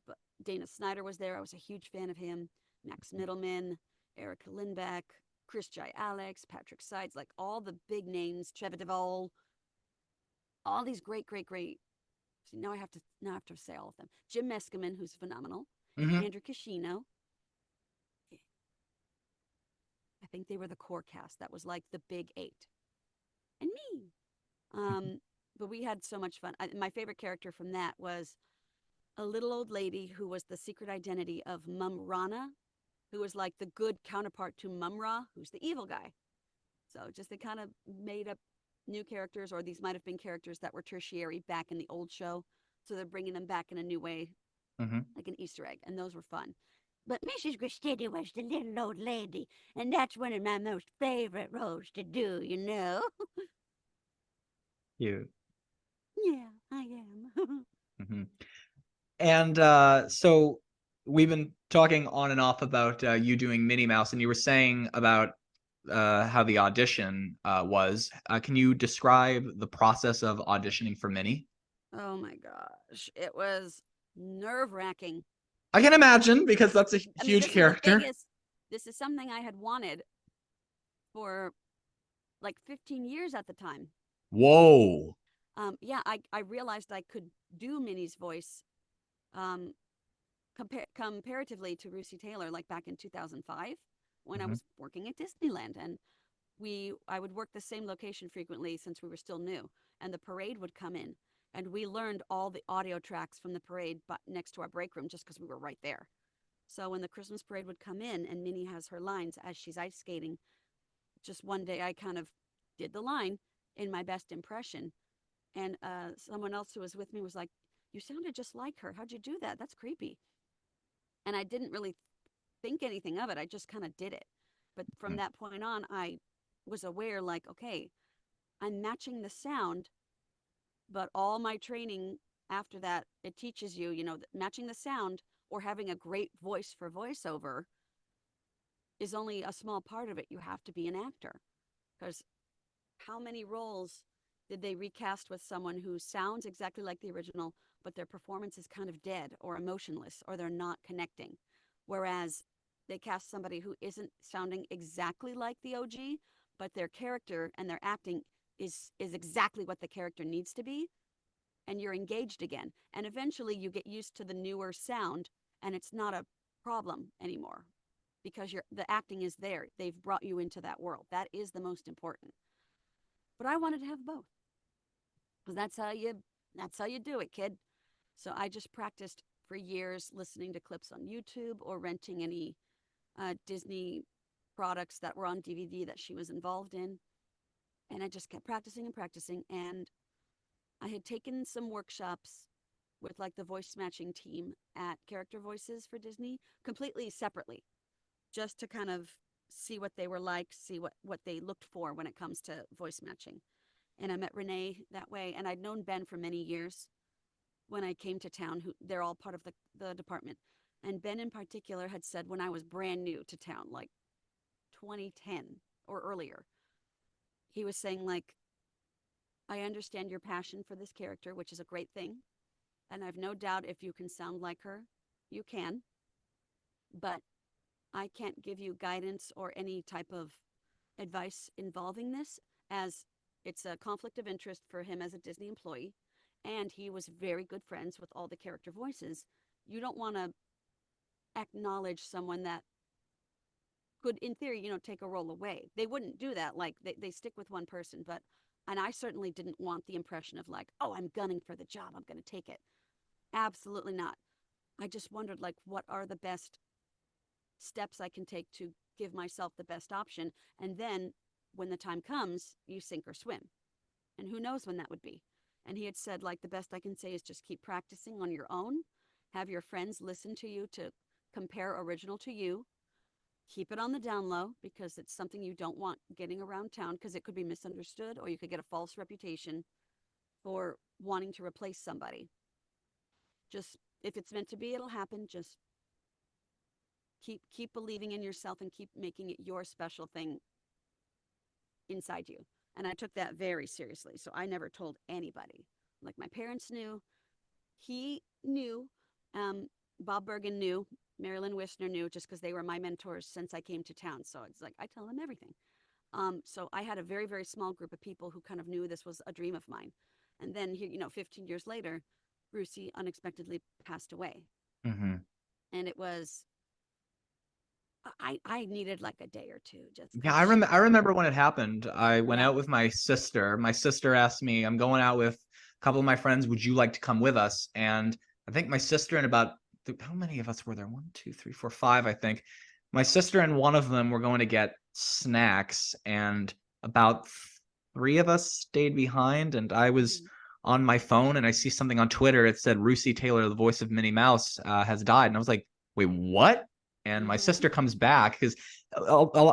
B: But Dana Snyder was there. I was a huge fan of him. Max Middleman, Erica Lindbeck, Chris J. Alex, Patrick Sides, like all the big names, Trevor Duvall, all these great. See, now I have to say all of them. Jim Meskimen, who's phenomenal.
A: Mhm.
B: Andrew Kishino. I think they were the core cast. That was like the big 8. And me. But we had so much fun. My favorite character from that was a little old lady who was the secret identity of Mum Rana, who was like the good counterpart to Mum Ra, who's the evil guy. So just they kind of made up new characters, or these might have been characters that were tertiary back in the old show. So they're bringing them back in a new way,
A: Mhm.
B: like an Easter egg, and those were fun. But Mrs. Christetti was the little old lady, and that's one of my most favorite roles to do, you know?
A: Cute.
B: Yeah, I am.
A: Mhm. And so we've been talking on and off about you doing Minnie Mouse, and you were saying about how the audition was. Can you describe the process of auditioning for Minnie?
B: Oh my gosh, it was nerve-wracking.
A: I can imagine because that's a
B: I mean,
A: huge
B: this is the
A: character.
B: biggest, this is something I had wanted for like 15 years at the time.
A: Whoa.
B: Yeah, I realized I could do Minnie's voice um, comparatively to Lucy Taylor, like back in 2005 when I
A: Mhm.
B: was working at Disneyland. And I would work the same location frequently since we were still new. And the parade would come in. And we learned all the audio tracks from the parade but next to our break room just because we were right there. So when the Christmas parade would come in and Minnie has her lines as she's ice skating, just one day I kind of did the line in my best impression. And someone else who was with me was like, "You sounded just like her. How'd you do that? That's creepy." And I didn't really think anything of it. I just kind of did it. But from
A: Mhm.
B: that point on, I was aware, like, okay, I'm matching the sound, but all my training after that, it teaches you, matching the sound or having a great voice for voiceover is only a small part of it. You have to be an actor, because how many roles did they recast with someone who sounds exactly like the original, but their performance is kind of dead or emotionless, or they're not connecting? Whereas they cast somebody who isn't sounding exactly like the OG, but their character and their acting is exactly what the character needs to be, and you're engaged again. And eventually you get used to the newer sound, and it's not a problem anymore because the acting is there. They've brought you into that world. That is the most important. But I wanted to have both, because that's how you do it, kid. So I just practiced for years, listening to clips on YouTube or renting any Disney products that were on DVD that she was involved in. And I just kept practicing and practicing. And I had taken some workshops with like the voice matching team at Character Voices for Disney, completely separately, just to kind of see what they were like, see what they looked for when it comes to voice matching. And I met Renee that way. And I'd known Ben for many years when I came to town, who they're all part of the department. And Ben in particular had said when I was brand new to town, like 2010 or earlier, he was saying, like, I understand your passion for this character, which is a great thing. And I've no doubt if you can sound like her, you can. But I can't give you guidance or any type of advice involving this, as it's a conflict of interest for him as a Disney employee. And he was very good friends with all the character voices. You don't want to acknowledge someone that could, in theory, take a role away. They wouldn't do that. Like they stick with one person, and I certainly didn't want the impression of like, oh, I'm gunning for the job. I'm going to take it. Absolutely not. I just wondered, like, what are the best steps I can take to give myself the best option? And then when the time comes, you sink or swim. And who knows when that would be. And he had said, like, the best I can say is just keep practicing on your own. Have your friends listen to you to compare original to you. Keep it on the down low because it's something you don't want getting around town because it could be misunderstood or you could get a false reputation for wanting to replace somebody. Just if it's meant to be, it'll happen. Just keep believing in yourself and keep making it your special thing inside you. And I took that very seriously. So I never told anybody. Like my parents knew, he knew, Bob Bergen knew, Marilyn Wisner knew, just because they were my mentors since I came to town. So it's like I tell them everything. So I had a very, very small group of people who kind of knew this was a dream of mine. And then here, 15 years later, Brucey unexpectedly passed away.
A: Mm-hmm.
B: And it was, I needed like a day or two just
A: Yeah,
B: because
A: I remember when it happened. I went
B: yeah.
A: out with my sister. My sister asked me, I'm going out with a couple of my friends. Would you like to come with us? And I think my sister and about how many of us were there? 1, 2, 3, 4, 5, I think. My sister and one of them were going to get snacks, and about 3 of us stayed behind. And I was
B: Mhm.
A: on my phone, and I see something on Twitter. It said Russi Taylor, the voice of Minnie Mouse, has died. And I was like, wait, what? And my
B: Mhm.
A: sister comes back because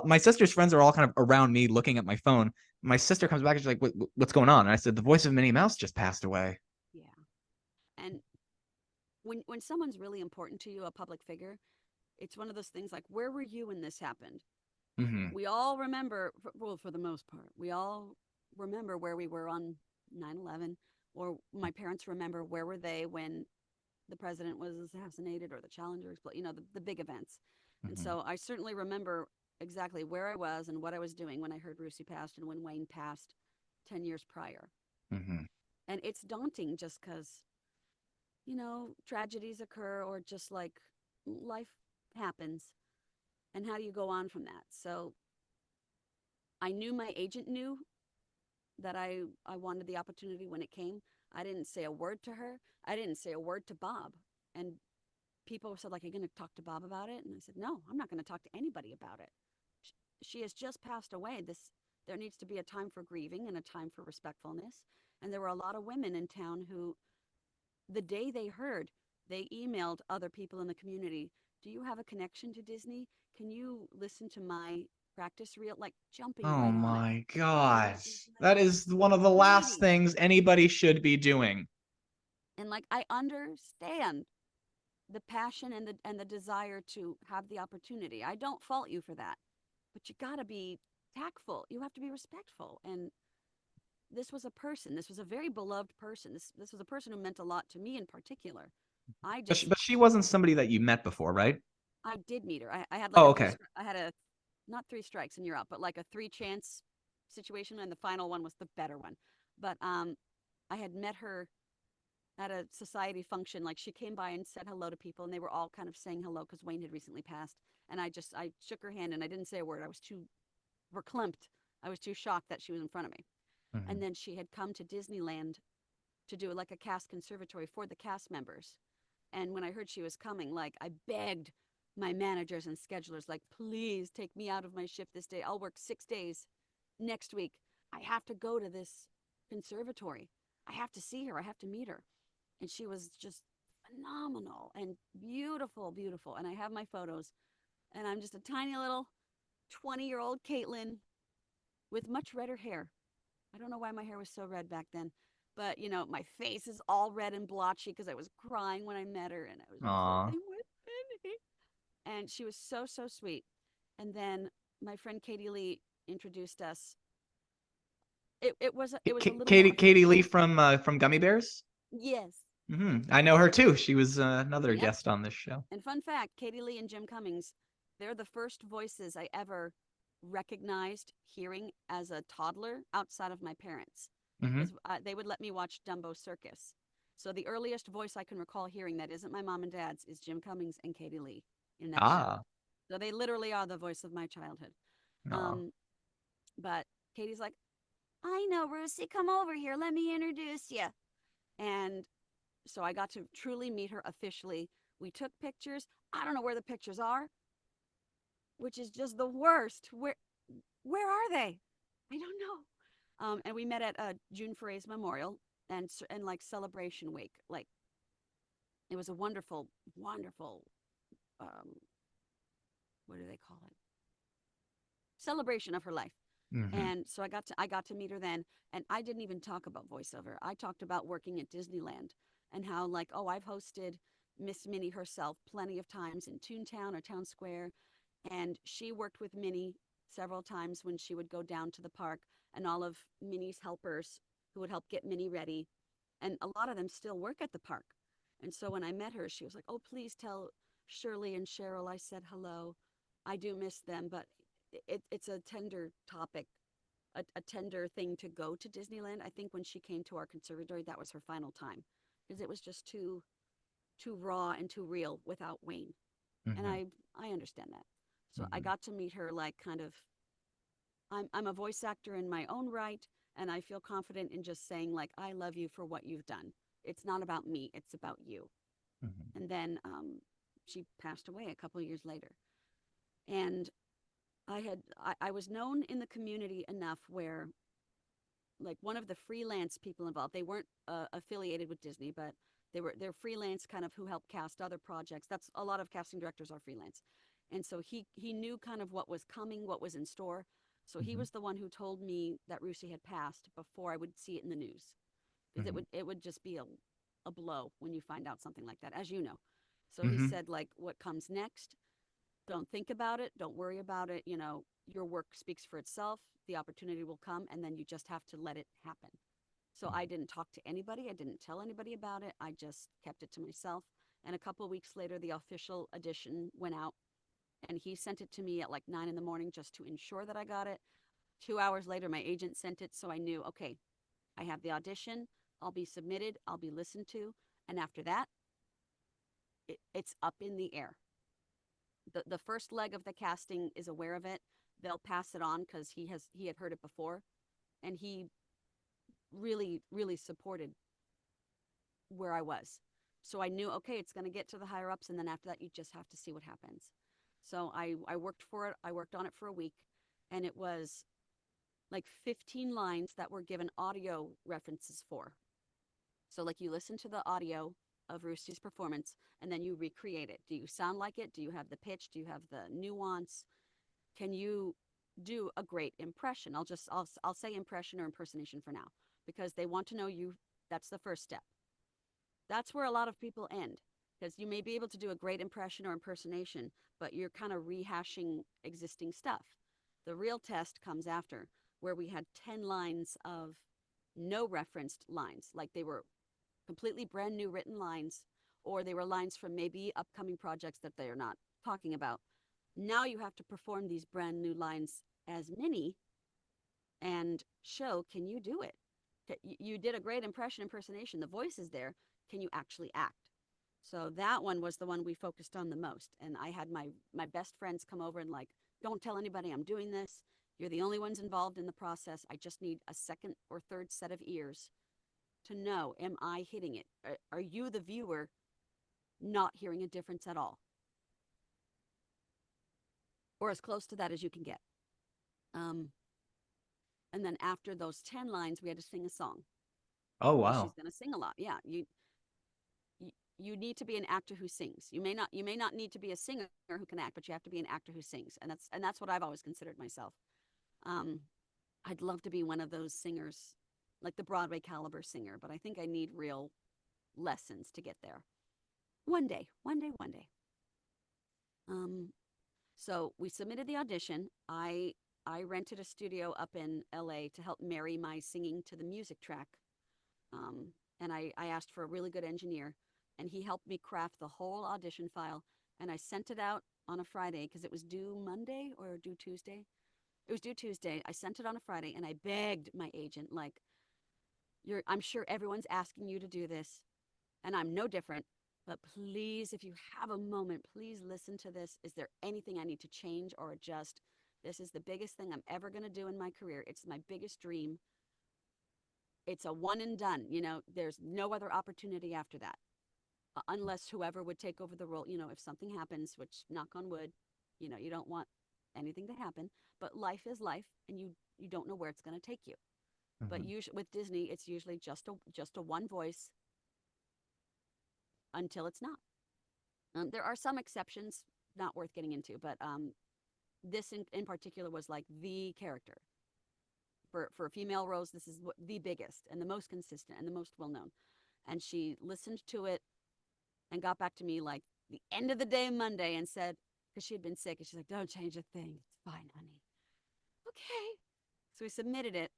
A: my sister's friends are all kind of around me looking at my phone. My sister comes back and she's like, what's going on? And I said, the voice of Minnie Mouse just passed away.
B: Yeah. And when someone's really important to you, a public figure, it's one of those things like, where were you when this happened?
A: Mm-hmm.
B: We all remember, well, for the most part, we all remember where we were on 9/11, or my parents remember where were they when the president was assassinated or the Challenger exploded, the big events. And
A: Mm-hmm.
B: so I certainly remember exactly where I was and what I was doing when I heard Russi passed and when Wayne passed 10 years prior.
A: Mm-hmm.
B: And it's daunting just because, tragedies occur or just like life happens. And how do you go on from that? So I knew my agent knew that I wanted the opportunity when it came. I didn't say a word to her. I didn't say a word to Bob. And people said, like, are you going to talk to Bob about it? And I said, no, I'm not going to talk to anybody about it. She has just passed away. There needs to be a time for grieving and a time for respectfulness. And there were a lot of women in town who, the day they heard, they emailed other people in the community. Do you have a connection to Disney? Can you listen to my practice reel? Like jumping
A: Oh
B: right on it.
A: my
B: And
A: God.
B: it was like,
A: That is one of the last
B: sweetie.
A: things anybody should be doing.
B: And like I understand the passion and the desire to have the opportunity. I don't fault you for that. But you got to be tactful. You have to be respectful. And this was a person. This was a very beloved person. This was a person who meant a lot to me in particular. I
A: But
B: just
A: she wasn't somebody that you met before, right?
B: I did meet her. I had like
A: Oh,
B: a
A: okay.
B: I had a not three strikes and you're out, but like a three chance situation, and the final one was the better one. But I had met her at a society function. Like she came by and said hello to people, and they were all kind of saying hello because Wayne had recently passed. And I shook her hand and I didn't say a word. I was too verklempt. I was too shocked that she was in front of me.
A: Mm-hmm.
B: And then she had come to Disneyland to do like a cast conservatory for the cast members. And when I heard she was coming, like I begged my managers and schedulers, like, please take me out of my shift this day. I'll work 6 days next week. I have to go to this conservatory. I have to see her. I have to meet her. And she was just phenomenal and beautiful, beautiful. And I have my photos. And I'm just a tiny little 20-year-old Kaitlyn with much redder hair. I don't know why my hair was so red back then. But, my face is all red and blotchy because I was crying when I met her. And I was just like,
A: Aw.
B: I'm with Minnie. And she was so, so sweet. And then my friend Katie Lee introduced us. It was a little more
A: Katie Lee
B: official.
A: from Gummy Bears.
B: Yes.
A: Mm-hmm. I know her too. She was another
B: Yep.
A: guest on this show.
B: And fun fact, Katie Lee and Jim Cummings, they're the first voices I ever recognized hearing as a toddler outside of my parents.
A: Mm-hmm.
B: Because they would let me watch Dumbo Circus. So the earliest voice I can recall hearing that isn't my mom and dad's is Jim Cummings and Katie Lee in that show.
A: Ah.
B: So they literally are the voice of my childhood.
A: No.
B: Um, but Katie's like, I know, Rusi, come over here. Let me introduce you. And so I got to truly meet her officially. We took pictures. I don't know where the pictures are, which is just the worst. Where are they? I don't know. And we met at June Foray's memorial and like celebration week. Like it was a wonderful, wonderful. Um, what do they call it? Celebration of her life.
A: Hmm.
B: And so I got to meet her then, and I didn't even talk about voiceover. I talked about working at Disneyland and how like, oh, I've hosted Miss Minnie herself plenty of times in Toontown or Town Square, and she worked with Minnie several times when she would go down to the park, and all of Minnie's helpers who would help get Minnie ready, and a lot of them still work at the park. And so when I met her, she was like, "Oh, please tell Shirley and Cheryl I said hello. I do miss them, but it's a tender topic, a tender thing to go to Disneyland." I think when she came to our conservatory, that was her final time because it was just too raw and too real without Wayne. And
A: Hmm.
B: I understand that. So I
A: Hmm.
B: got to meet her like kind of I'm a voice actor in my own right, and I feel confident in just saying like I love you for what you've done. It's not about me, it's about you.
A: Hmm.
B: And then she passed away a couple of years later. And I was known in the community enough where like one of the freelance people involved, they weren't affiliated with Disney, but they're freelance kind of who help cast other projects. That's a lot of casting directors are freelance. And so he knew kind of what was coming, what was in store. So he
A: Hmm.
B: was the one who told me that Rusi had passed before I would see it in the news. Because
A: Hmm.
B: it would just be a blow when you find out something like that, as you know. So he
A: Hmm.
B: said like what comes next, don't think about it, don't worry about it, you know, your work speaks for itself, the opportunity will come, and then you just have to let it happen. So I didn't talk to anybody, I didn't tell anybody about it, I just kept it to myself. And a couple of weeks later the official edition went out, and he sent it to me at like 9 in the morning just to ensure that I got it. 2 hours later my agent sent it, so I knew, okay, I have the audition, I'll be submitted, I'll be listened to, and after that it's up in the air. The first leg of the casting is aware of it. They'll pass it on because he had heard it before, and he really supported where I was. So I knew, okay, it's going to get to the higher ups, and then after that you just have to see what happens. So I worked for it. I worked on it for a week, and it was like 15 lines that were given audio references for. So like you listen to the audio of Roosty's performance and then you recreate it. Do you sound like it? Do you have the pitch? Do you have the nuance? Can you do a great impression? I'll say impression or impersonation for now because they want to know you. That's the first step. That's where a lot of people end because you may be able to do a great impression or impersonation, but you're kind of rehashing existing stuff. The real test comes after, where we had 10 lines of no referenced lines, like they were completely brand new written lines, or they were lines from maybe upcoming projects that they are not talking about. Now you have to perform these brand new lines as Minnie and show, can you do it? You did a great impersonation. The voice is there. Can you actually act? So that one was the one we focused on the most. And I had my best friends come over and like, don't tell anybody I'm doing this. You're the only ones involved in the process. I just need a second or third set of ears to know, am I hitting it? Are you, the viewer, not hearing a difference at all? Or as close to that as you can get. Um, and then after those 10 lines, we had to sing a song
A: Oh,
B: because she's
A: wow.
B: going to sing a lot. Yeah, you need to be an actor who sings. You may not need to be a singer who can act, but you have to be an actor who sings. And that's what I've always considered myself. Um, I'd love to be one of those singers, like the Broadway caliber singer, but I think I need real lessons to get there. One day, one day, one day. Um, so we submitted the audition. I rented a studio up in LA to help marry my singing to the music track. Um, and I asked for a really good engineer, and he helped me craft the whole audition file. And I sent it out on a Friday because it was due Monday or due Tuesday. It was due Tuesday. I sent it on a Friday, and I begged my agent, like, I'm sure everyone's asking you to do this, and I'm no different, But please, if you have a moment, please listen to this. Is there anything I need to change or adjust? This is the biggest thing I'm ever going to do in my career. It's my biggest dream. It's a one and done. There's no other opportunity after that, unless whoever would take over the role, if something happens, which knock on wood, you don't want anything to happen, but life is life, and you don't know where it's going to take you. But usually with Disney, it's usually just a one voice until it's not. There are some exceptions, not worth getting into, but this in particular was like the character. For female roles, this is the biggest and the most consistent and the most well-known. And she listened to it and got back to me like the end of the day Monday and said, because she had been sick, and she's like, don't change a thing. It's fine, honey. Okay. So we submitted it.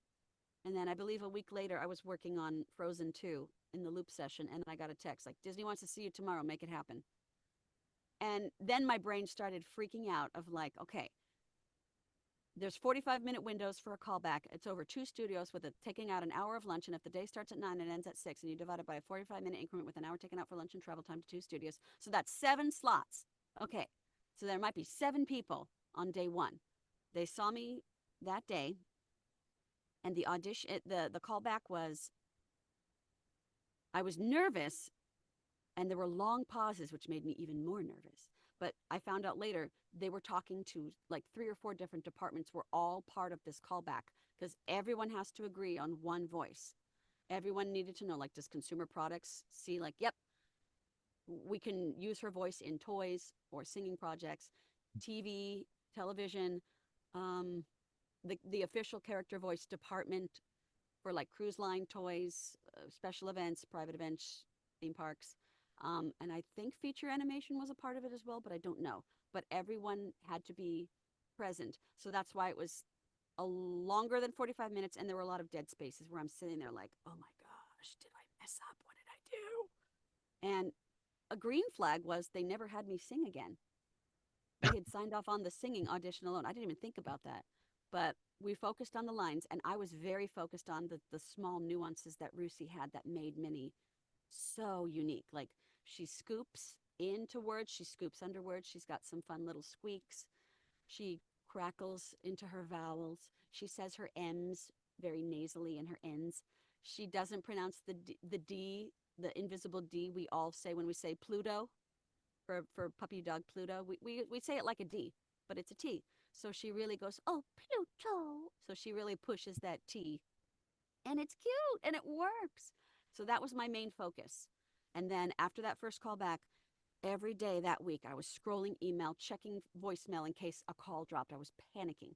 B: And then I believe a week later, I was working on Frozen 2 in the loop session, and I got a text like, Disney wants to see you tomorrow. Make it happen. And then my brain started freaking out of like, okay, there's 45-minute windows for a callback. It's over 2 studios with taking out an hour of lunch. And if the day starts at 9 and ends at 6, and you divide it by a 45-minute increment with an hour taken out for lunch and travel time to 2 studios. So that's 7 slots. Okay. So there might be 7 people on day 1. They saw me that day. And the audition, the callback was, I was nervous, and there were long pauses, which made me even more nervous. But I found out later they were talking to like 3 or 4 different departments were all part of this callback, because everyone has to agree on one voice. Everyone needed to know, like, does consumer products see like, yep, we can use her voice in toys or singing projects, TV, television, the official character voice department for like cruise line toys, special events, private events, theme parks. And I think feature animation was a part of it as well, but I don't know. But everyone had to be present. So that's why it was a longer than 45 minutes. And there were a lot of dead spaces where I'm sitting there like, oh my gosh, did I mess up? What did I do? And a green flag was they never had me sing again. They had signed off on the singing audition alone. I didn't even think about that. But we focused on the lines, and I was very focused on the small nuances that Rusi had that made Minnie so unique. Like, she scoops into words, she scoops under words, she's got some fun little squeaks, she crackles into her vowels, she says her M's very nasally in her N's. She doesn't pronounce the D, the invisible D we all say when we say Pluto, for puppy dog Pluto. We say it like a D, but it's a T. So she really goes, oh, Pluto. So she really pushes that T. And it's cute and it works. So that was my main focus. And then after that first call back, every day that week, I was scrolling email, checking voicemail in case a call dropped. I was panicking.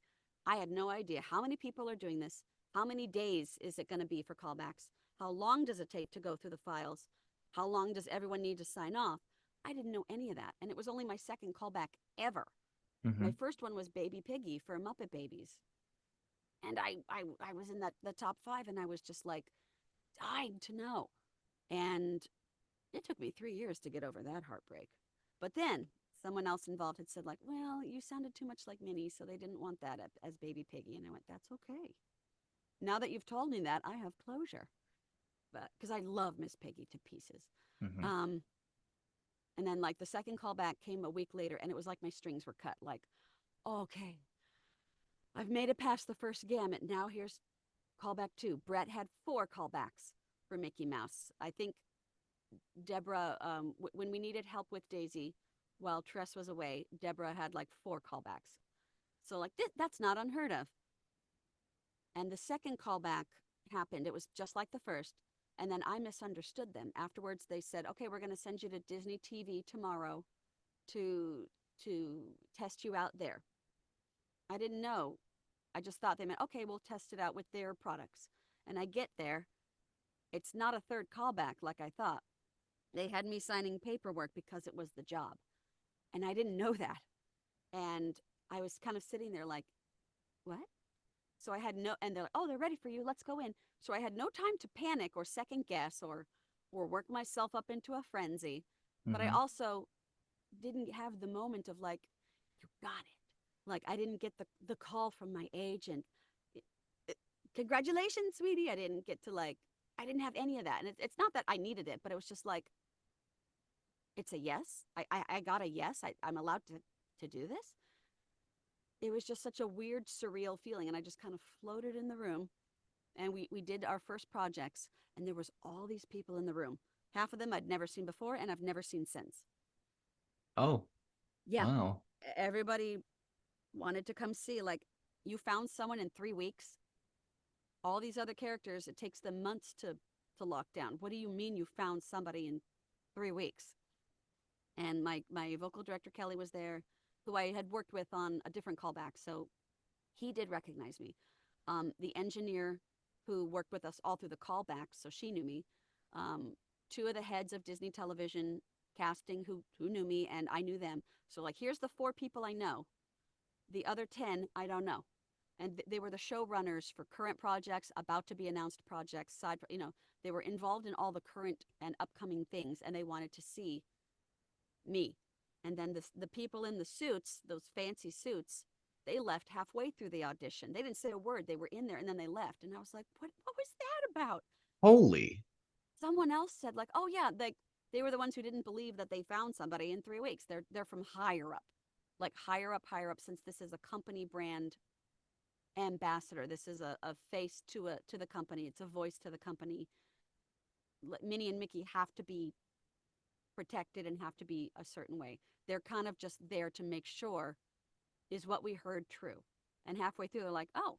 B: I had no idea how many people are doing this. How many days is it going to be for callbacks? How long does it take to go through the files? How long does everyone need to sign off? I didn't know any of that. And it was only my second callback ever. My first one was Baby Piggy for Muppet Babies. And I was in the top 5, and I was just like dying to know. And it took me 3 years to get over that heartbreak. But then someone else involved had said like, well, you sounded too much like Minnie, so they didn't want that as Baby Piggy. And I went, that's okay. Now that you've told me that, I have closure. But because I love Miss Piggy to pieces. And then like the second callback came a week later, and it was like my strings were cut. Like, okay, I've made it past the first gamut. Now here's callback 2. Brett had 4 callbacks for Mickey Mouse. I think Deborah, when we needed help with Daisy while Tress was away, Deborah had like 4 callbacks. So like that's not unheard of. And the second callback happened. It was just like the first. And then I misunderstood them. Afterwards, they said, okay, we're going to send you to Disney TV tomorrow to test you out there. I didn't know. I just thought they meant, okay, we'll test it out with their products. And I get there. It's not a third callback like I thought. They had me signing paperwork because it was the job. And I didn't know that. And I was kind of sitting there like, what? So I had no, and they're like, oh, they're ready for you. Let's go in. So I had no time to panic or second guess or work myself up into a frenzy. But I also didn't have the moment of like, you got it. Like, I didn't get the call from my agent. Congratulations, sweetie. I didn't get to like, I didn't have any of that. And it's not that I needed it, but it was just like, it's a yes. I got a yes. I'm allowed to do this. It was just such a weird, surreal feeling. And I just kind of floated in the room, and we did our first projects, and there was all these people in the room. Half of them I'd never seen before, and I've never seen since.
A: Oh,
B: Yeah.
A: wow.
B: Everybody wanted to come see, like, you found someone in 3 weeks. All these other characters, it takes them months to lock down. What do you mean you found somebody in 3 weeks? And my vocal director Kelly was there, who I had worked with on a different callback, so he did recognize me. The engineer who worked with us all through the callback, so she knew me. Two of the heads of Disney Television casting who knew me, and I knew them. So, like, here's the 4 people I know. The other 10 I don't know. And they were the showrunners for current projects, about to be announced projects, they were involved in all the current and upcoming things, and they wanted to see me. And then the people in the suits, those fancy suits, they left halfway through the audition. They didn't say a word. They were in there and then they left. And I was like, what was that about?
A: Holy.
B: Someone else said, like, oh yeah, they were the ones who didn't believe that they found somebody in 3 weeks. They're from higher up. Like higher up, since this is a company brand ambassador. This is a face to the company. It's a voice to the company. Minnie and Mickey have to be protected and have to be a certain way. They're kind of just there to make sure, is what we heard true? And halfway through, they're like, oh,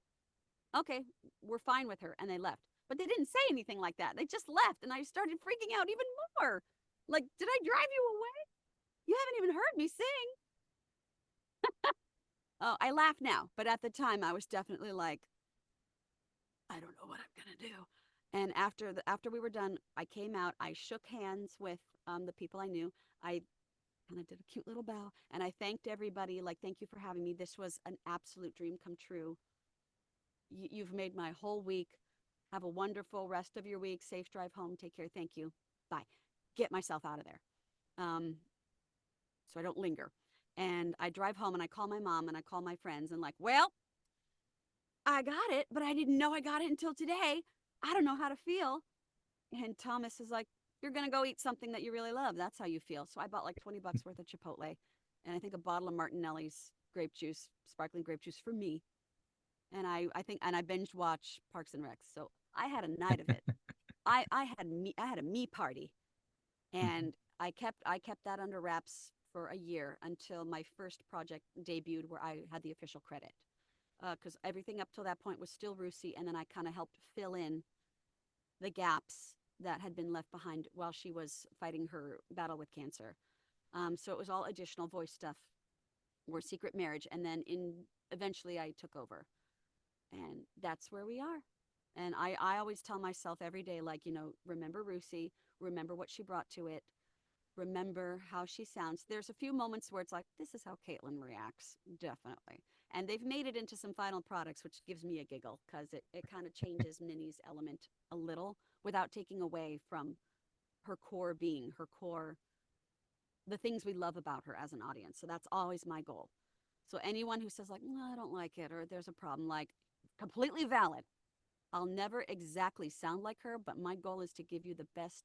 B: okay, we're fine with her. And they left. But they didn't say anything like that. They just left. And I started freaking out even more. Like, did I drive you away? You haven't even heard me sing. Oh, I laugh now. But at the time, I was definitely like, I don't know what I'm going to do. And after we were done, I came out. I shook hands with the people I knew. I kind of did a cute little bow, and I thanked everybody. Like, thank you for having me. This was an absolute dream come true. You've made my whole week. Have a wonderful rest of your week. Safe drive home. Take care. Thank you. Bye. Get myself out of there, so I don't linger. And I drive home, and I call my mom, and I call my friends, and like, well, I got it, but I didn't know I got it until today. I don't know how to feel. And Thomas is like, you're going to go eat something that you really love. That's how you feel. So I bought like $20 worth of Chipotle, and I think a bottle of Martinelli's grape juice, sparkling grape juice for me. And I think, and I binge watch Parks and Recs. So I had a night of it. I had a me party, and I kept that under wraps for a year until my first project debuted, where I had the official credit. Because everything up till that point was still Rusey, and then I kind of helped fill in the gaps that had been left behind while she was fighting her battle with cancer. So it was all additional voice stuff, or Secret Marriage, and then eventually I took over, and that's where we are. And I always tell myself every day, like, remember Rusey, remember what she brought to it, remember how she sounds. There's a few moments where it's like, this is how Kaitlyn reacts, definitely. And they've made it into some final products, which gives me a giggle, because it kind of changes Minnie's element a little without taking away from her core being, the things we love about her as an audience. So that's always my goal. So anyone who says like, no, I don't like it, or there's a problem, like, completely valid. I'll never exactly sound like her, but my goal is to give you the best,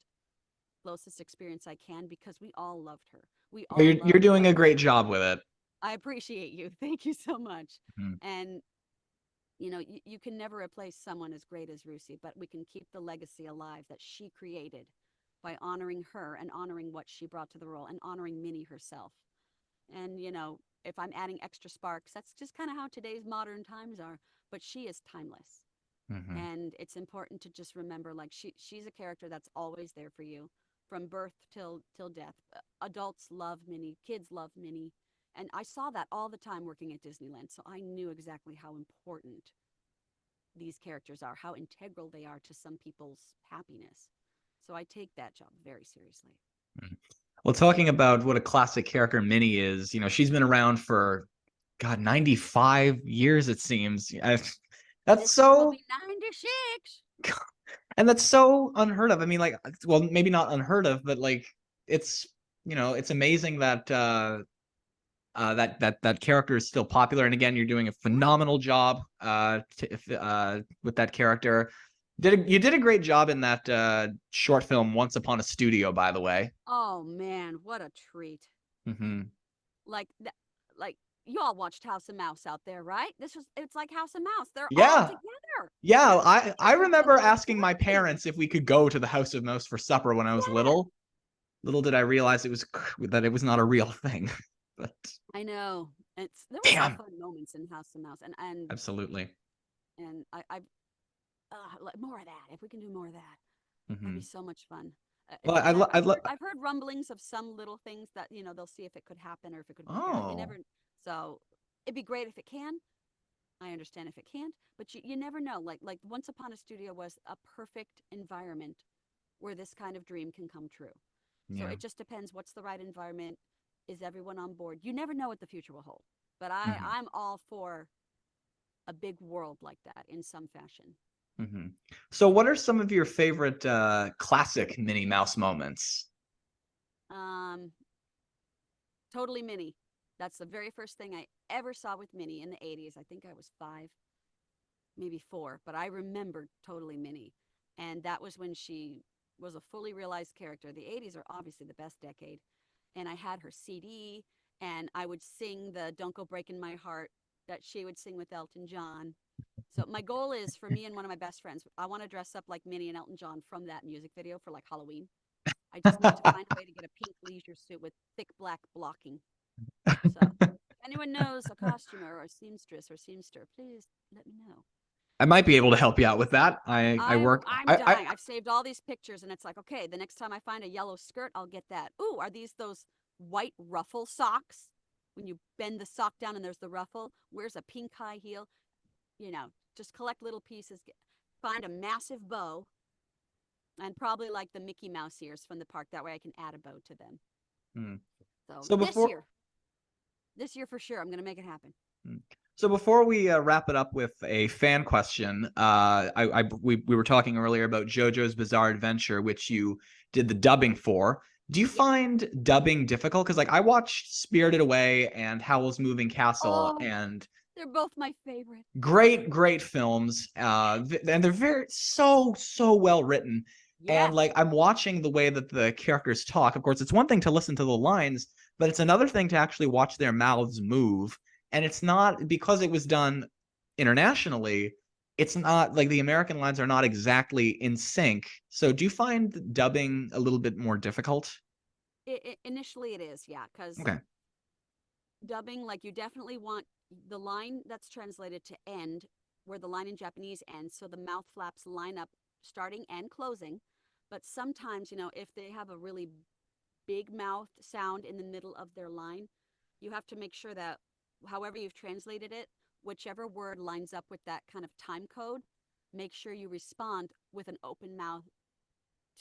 B: closest experience I can, because we all loved her. We all
A: You're doing a great job with it.
B: I appreciate you. Thank you so much.
A: Mm.
B: And you can never replace someone as great as Rusey, but we can keep the legacy alive that she created by honoring her and honoring what she brought to the role and honoring Minnie herself. And, if I'm adding extra sparks, that's just kind of how today's modern times are. But she is timeless.
A: Mm-hmm.
B: And it's important to just remember, like, she's a character that's always there for you from birth till death. Adults love Minnie, kids love Minnie. And I saw that all the time working at Disneyland. So I knew exactly how important these characters are, how integral they are to some people's happiness. So I take that job very seriously.
A: Well, talking about what a classic character Minnie is, she's been around for, God, 95 years, it seems. That's
B: this
A: so...
B: will be 96.
A: And that's so unheard of. I mean, like, well, maybe not unheard of, but like, it's it's amazing that that character is still popular. And again, you're doing a phenomenal job with that character. You did a great job in that short film Once Upon a Studio, by the way.
B: Oh man, what a treat.
A: Hmm.
B: Like that, like you all watched House of Mouse out there, right? It's like House of Mouse. They're all
A: Yeah.
B: together.
A: Yeah,
B: They're playing
A: I
B: with each
A: remember
B: other.
A: asking my
B: Right.
A: parents if we could go to the House of Mouse for supper when I was
B: Yeah.
A: little. Little did I realize that it was not a real thing. But
B: I know. There were some
A: damn,
B: fun moments in House of Mouse,
A: absolutely.
B: and like more of that. If we can do more of that, that'd be
A: Hmm.
B: so much fun.
A: Well,
B: And
A: I lo-
B: I've heard rumblings of some little things that they'll see if it could happen or if it could work out. You
A: oh,
B: never. So it'd be great if it can. I understand if it can't, but you never know. Like Once Upon a Studio was a perfect environment where this kind of dream can come true. So
A: yeah.
B: it just depends what's the right environment. Is everyone on board? You never know what the future will hold. But
A: Hmm.
B: I'm all for a big world like that in some fashion.
A: Hmm. So, what are some of your favorite classic Minnie Mouse moments?
B: Um, totally Minnie. That's the very first thing I ever saw with Minnie in the 80s. I think I was 5, maybe 4, but I remembered totally Minnie. And that was when she was a fully realized character. The 80s are obviously the best decade. And I had her CD, and I would sing the Don't Go Breaking My Heart that she would sing with Elton John. So my goal is for me and one of my best friends, I want to dress up like Minnie and Elton John from that music video for like Halloween. I just need to find a way to get a pink leisure suit with thick black blocking. So if anyone knows a costumer or a seamstress or seamster, please let me know.
A: I might be able to help you out with that. I work.
B: I'm dying. I've saved all these pictures, and it's like, okay, the next time I find a yellow skirt, I'll get that. Ooh, are these those white ruffle socks? When you bend the sock down and there's the ruffle. Where's a pink high heel? Just collect little pieces. Find a massive bow, and probably like the Mickey Mouse ears from the park. That way, I can add a bow to them.
A: Hmm.
B: So
A: So before
B: this year for sure, I'm gonna make it happen.
A: Hmm. So before we wrap it up with a fan question, we were talking earlier about JoJo's Bizarre Adventure, which you did the dubbing for. Do you
B: Yep.
A: find dubbing difficult? Because like I watched Spirited Away and Howl's Moving Castle,
B: Oh,
A: and
B: they're both my favorite.
A: great films. And they're so well written. And
B: Yes.
A: like I'm watching the way that the characters talk. Of course, it's one thing to listen to the lines, but it's another thing to actually watch their mouths move. And it's not because it was done internationally, it's not like the American lines are not exactly in sync. So do you find dubbing a little bit more difficult?
B: Initially, it is, yeah, because
A: Okay.
B: dubbing, like you definitely want the line that's translated to end where the line in Japanese ends, so the mouth flaps line up starting and closing. But sometimes, if they have a really big mouth sound in the middle of their line, you have to make sure that however you've translated it, whichever word lines up with that kind of time code, make sure you respond with an open mouth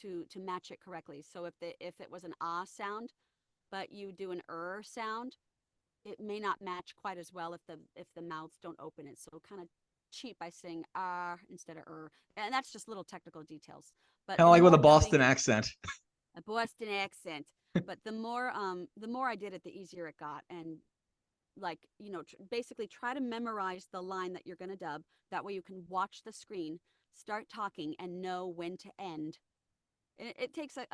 B: to match it correctly. So if it was an ah sound, but you do an sound, it may not match quite as well if the mouths don't open it. So kind of cheat by saying ah instead of and that's just little technical details. But
A: Kind of
B: the
A: like with a
B: more
A: Boston
B: dubbing,
A: accent.
B: a Boston accent, but the more I did it, the easier it got, and like basically try to memorize the line that you're going to dub. That way you can watch the screen, start talking, and know when to end. It takes a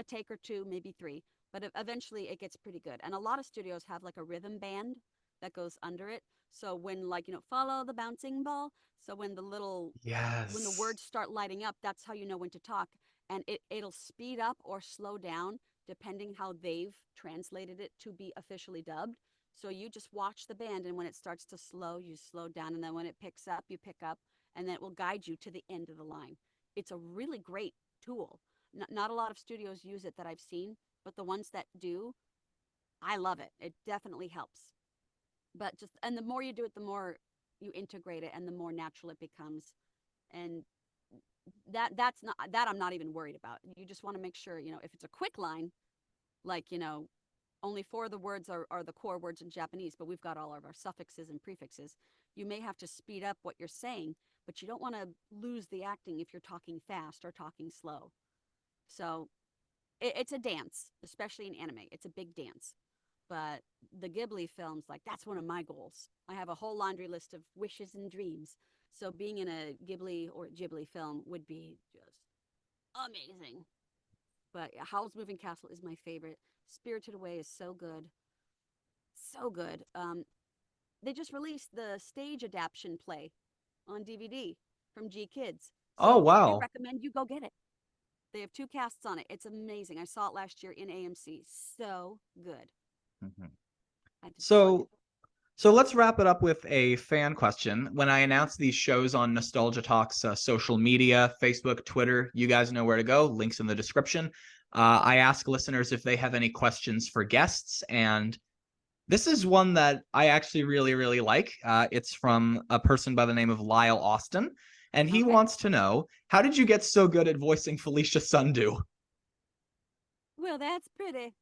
B: take or two, maybe 3, but eventually it gets pretty good. And a lot of studios have like a rhythm band that goes under it. So when like follow the bouncing ball. So when the
A: Yes.
B: words start lighting up, that's how you know when to talk. And it'll speed up or slow down depending how they've translated it to be officially dubbed. So you just watch the band, and when it starts to slow, you slow down, and then when it picks up, you pick up, and then it will guide you to the end of the line. It's a really great tool. Not a lot of studios use it that I've seen, but the ones that do, I love it. It definitely helps. But and the more you do it, the more you integrate it and the more natural it becomes. And that's not that I'm not even worried about. You just want to make sure, if it's a quick line, like, only 4 of the words are the core words in Japanese, but we've got all of our suffixes and prefixes. You may have to speed up what you're saying, but you don't want to lose the acting if you're talking fast or talking slow. So it's a dance, especially in anime. It's a big dance. But the Ghibli films, like that's one of my goals. I have a whole laundry list of wishes and dreams. So being in a Ghibli or Ghibli film would be just amazing. But yeah, Howl's Moving Castle is my favorite. Spirited Away is so good. So good. They just released the stage adaptation play on DVD from G Kids.
A: Oh,
B: So I
A: wow.
B: recommend you go get it. They have 2 casts on it. It's amazing. I saw it last year in AMC. So good.
A: Mhm.
B: I had to plug it.
A: So let's wrap it up with a fan question. When I
B: Mhm.
A: announce these shows on Nostalgia Talk's social media, Facebook, Twitter, you guys know where to go. Links in the description. I ask listeners if they have any questions for guests, and this is one that I actually really, really like. It's from a person by the name of Lyle Austin, and he
B: Okay.
A: wants to know, how did you get so good at voicing Felicia Sundew?
B: Well, that's pretty.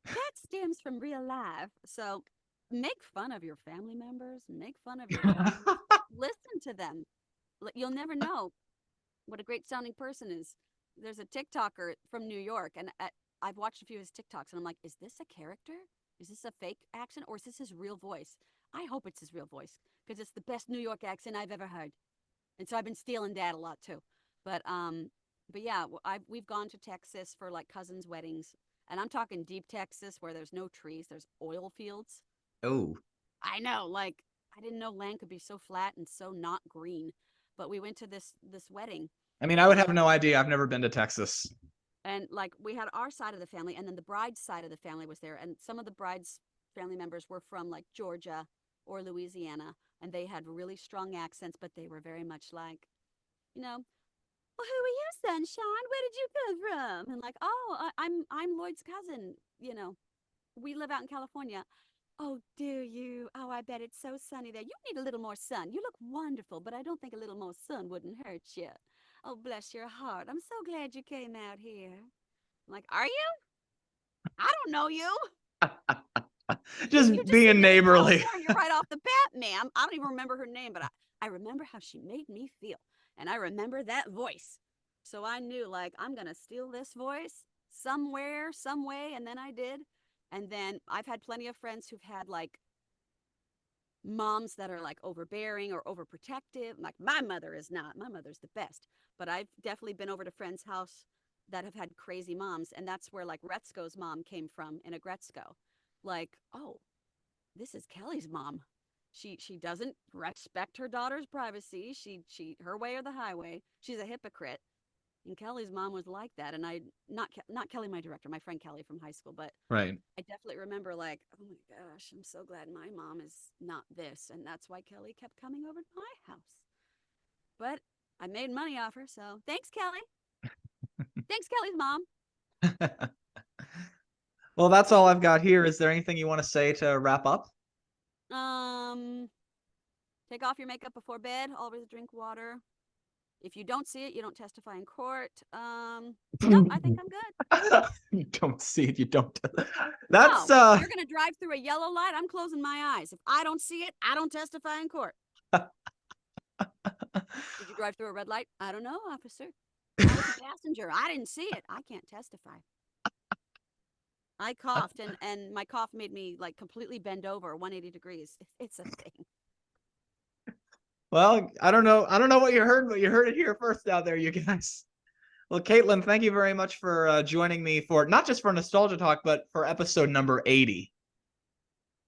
B: That stems from real life. So make fun of your family members, make fun of your friends, listen to them. You'll never know what a great sounding person is. There's a TikToker from New York, and I've watched a few of his TikToks, and I'm like, is this a character? Is this a fake accent, or is this his real voice? I hope it's his real voice because it's the best New York accent I've ever heard. And so I've been stealing that a lot too. But um, but yeah, we've gone to Texas for like cousins' weddings, and I'm talking deep Texas where there's no trees, there's oil fields.
A: Oh,
B: I know, like I didn't know land could be so flat and so not green. But we went to this wedding,
A: I mean, I would have
B: and
A: no idea. I've never been to Texas.
B: like we had our side of the family, and then the bride's side of the family was there, and some of the bride's family members were from like Georgia or Louisiana, and they had really strong accents, but they were very much like, you know, well, who are you, sunshine? Where did you come from? And like, oh, I'm Lloyd's cousin. You know, we live out in California. Oh, do you? Oh, I bet it's so sunny there. You need a little more sun. You look wonderful, but I don't think a little more sun wouldn't hurt you. Oh, bless your heart. I'm so glad you came out here. I'm like, are you? I don't know you. You
A: Just
B: just seem
A: being
B: to hate
A: neighborly.
B: California right off the bat, ma'am. I don't even remember her name, but I remember how she made me feel. And I remember that voice. So I knew, like, I'm going to steal this voice somewhere, some way. And then I did. And then I've had plenty of friends who've had, like, moms that are, like, overbearing or overprotective. Like, my mother is not. My mother's the best. But I've definitely been over to friends' house that have had crazy moms. And that's where, like, Retzko's mom came from in a Gretzko. Like, oh, this is Kelly's mom. She doesn't respect her daughter's privacy. She her way or the highway. She's a hypocrite. And Kelly's mom was like that. And I not Kelly, my director, my friend Kelly from high school, but
A: Right.
B: I definitely remember like, oh my gosh, I'm so glad my mom is not this. And that's why Kelly kept coming over to my house. But I made money off her, so thanks, Kelly. Thanks, Kelly's mom.
A: Well, that's all I've got here. Is there anything you want to say to wrap up?
B: Um, take off your makeup before bed. Always drink water. If you don't see it, you don't testify in court. No, I think I'm good.
A: You don't see it, you don't. That's
B: No, you're gonna drive through a yellow light. I'm closing my eyes. If I don't see it, I don't testify in court. Did you drive through a red light? I don't know, officer. I was a passenger. I didn't see it. I can't testify. I coughed, and my cough made me like completely bend over 180 degrees. It's a thing.
A: Well, I don't know. I don't know what you heard, but you heard it here first out there, you guys. Well, Kaitlyn, thank you very much for joining me for not just for Nostalgia Talk, but for episode number 80.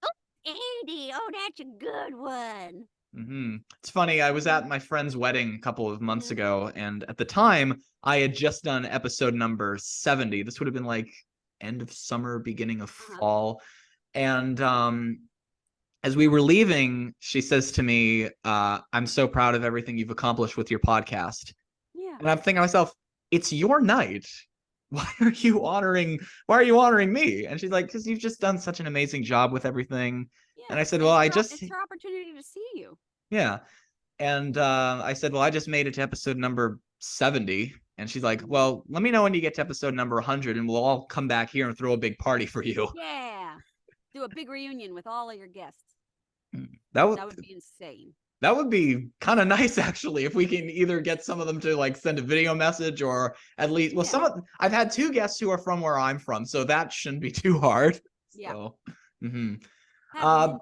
B: Oh, 80. Oh, that's a good one.
A: It's funny, I was at my friend's wedding a couple of months
B: Mm-hmm.
A: ago, and at the time, I had just done episode number 70. This would have been like end of summer, beginning of
B: Uh-huh.
A: fall. And as we were leaving, she says to me, I'm so proud of everything you've accomplished with your podcast.
B: Yeah.
A: And I'm thinking to myself, it's your night. Why are you honoring me? And she's like, because you've just done such an amazing job with everything. And
B: Yeah.
A: I said,
B: And
A: well,
B: it's her opportunity to see you.
A: yeah. And I said, well, I just made it to episode number 70. And she's like,
B: Mm-hmm.
A: well, let me know when you get to episode number 100 and we'll all come back here and throw a big party for you.
B: Yeah. Do a big reunion with all of your guests.
A: That would
B: That would be insane.
A: that would be kind of nice actually if we can either get some of them to like send a video message or at least well
B: Yeah.
A: I've had 2 guests who are from where I'm from, so that shouldn't be too hard.
B: Yeah.
A: So mhm.
B: Have them
A: Uh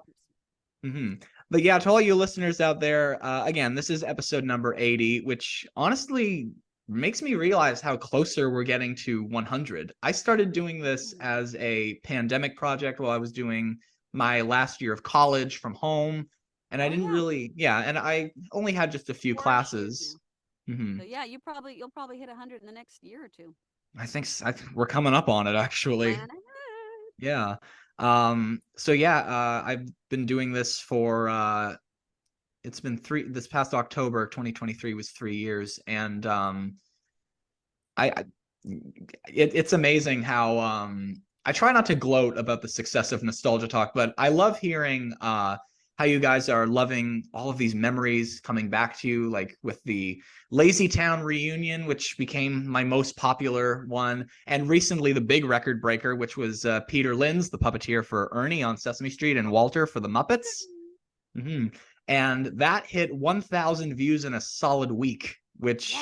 B: in person.
A: mhm. But yeah, to all you listeners out there, again, this is episode number 80, which honestly makes me realize how closer we're getting to 100. I started doing this as a pandemic project while I was doing my last year of college from home. And I didn't really, and I only had just a few classes.
B: So yeah, you'll probably hit 100 in the next year or two.
A: I think we're coming up on it, actually.
B: Plan ahead.
A: Yeah. So yeah, I've been doing this for it's been this past October 2023 was 3 years, and I it's amazing how I try not to gloat about the success of Nostalgia Talk, but I love hearing how you guys are loving all of these memories coming back to you, like with the Lazy Town reunion, which became my most popular one, and recently the big record breaker, which was Peter Linz, the puppeteer for Ernie on Sesame Street, and Walter for the Muppets. Mm-hmm. And that hit 1,000 views in a solid week, which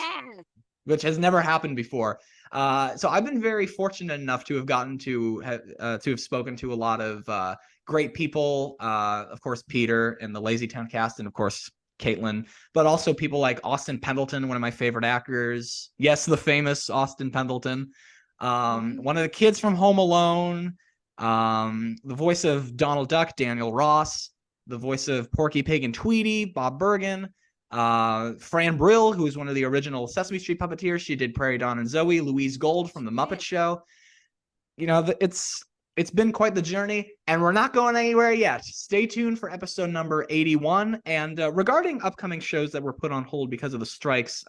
A: has never happened before. So I've been very fortunate enough to have gotten to have spoken to a lot of great people. Of course, Peter and the Lazy Town cast, and of course Kaitlyn, but also people like Austin Pendleton, one of my favorite actors. Yes, the famous Austin Pendleton. One of the kids from Home Alone. The voice of Donald Duck, Daniel Ross. The voice of Porky Pig and Tweety, Bob Bergen. Fran Brill, who was one of the original Sesame Street puppeteers. She did Prairie Dawn and Zoe. Louise Gold from The Muppet Show. You know, it's been quite the journey, and we're not going anywhere yet. Stay tuned for episode number 81. And regarding upcoming shows that were put on hold because of the strikes,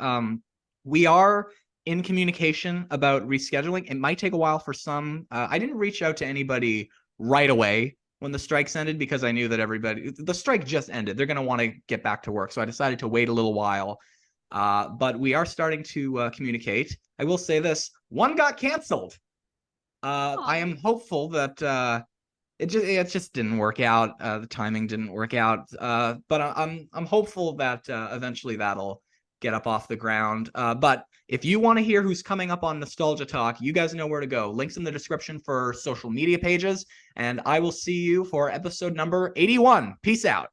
A: we are in communication about rescheduling. It might take a while for some. I didn't reach out to anybody right away when the strikes ended because I knew that the strike just ended. They're going to want to get back to work. So I decided to wait a little while. But we are starting to communicate. I will say this, one got canceled. I am hopeful that it just didn't work out. The timing didn't work out. But I'm hopeful that eventually that'll get up off the ground. But if you want to hear who's coming up on Nostalgia Talk, you guys know where to go. Links in the description for social media pages. And I will see you for episode number 81. Peace out.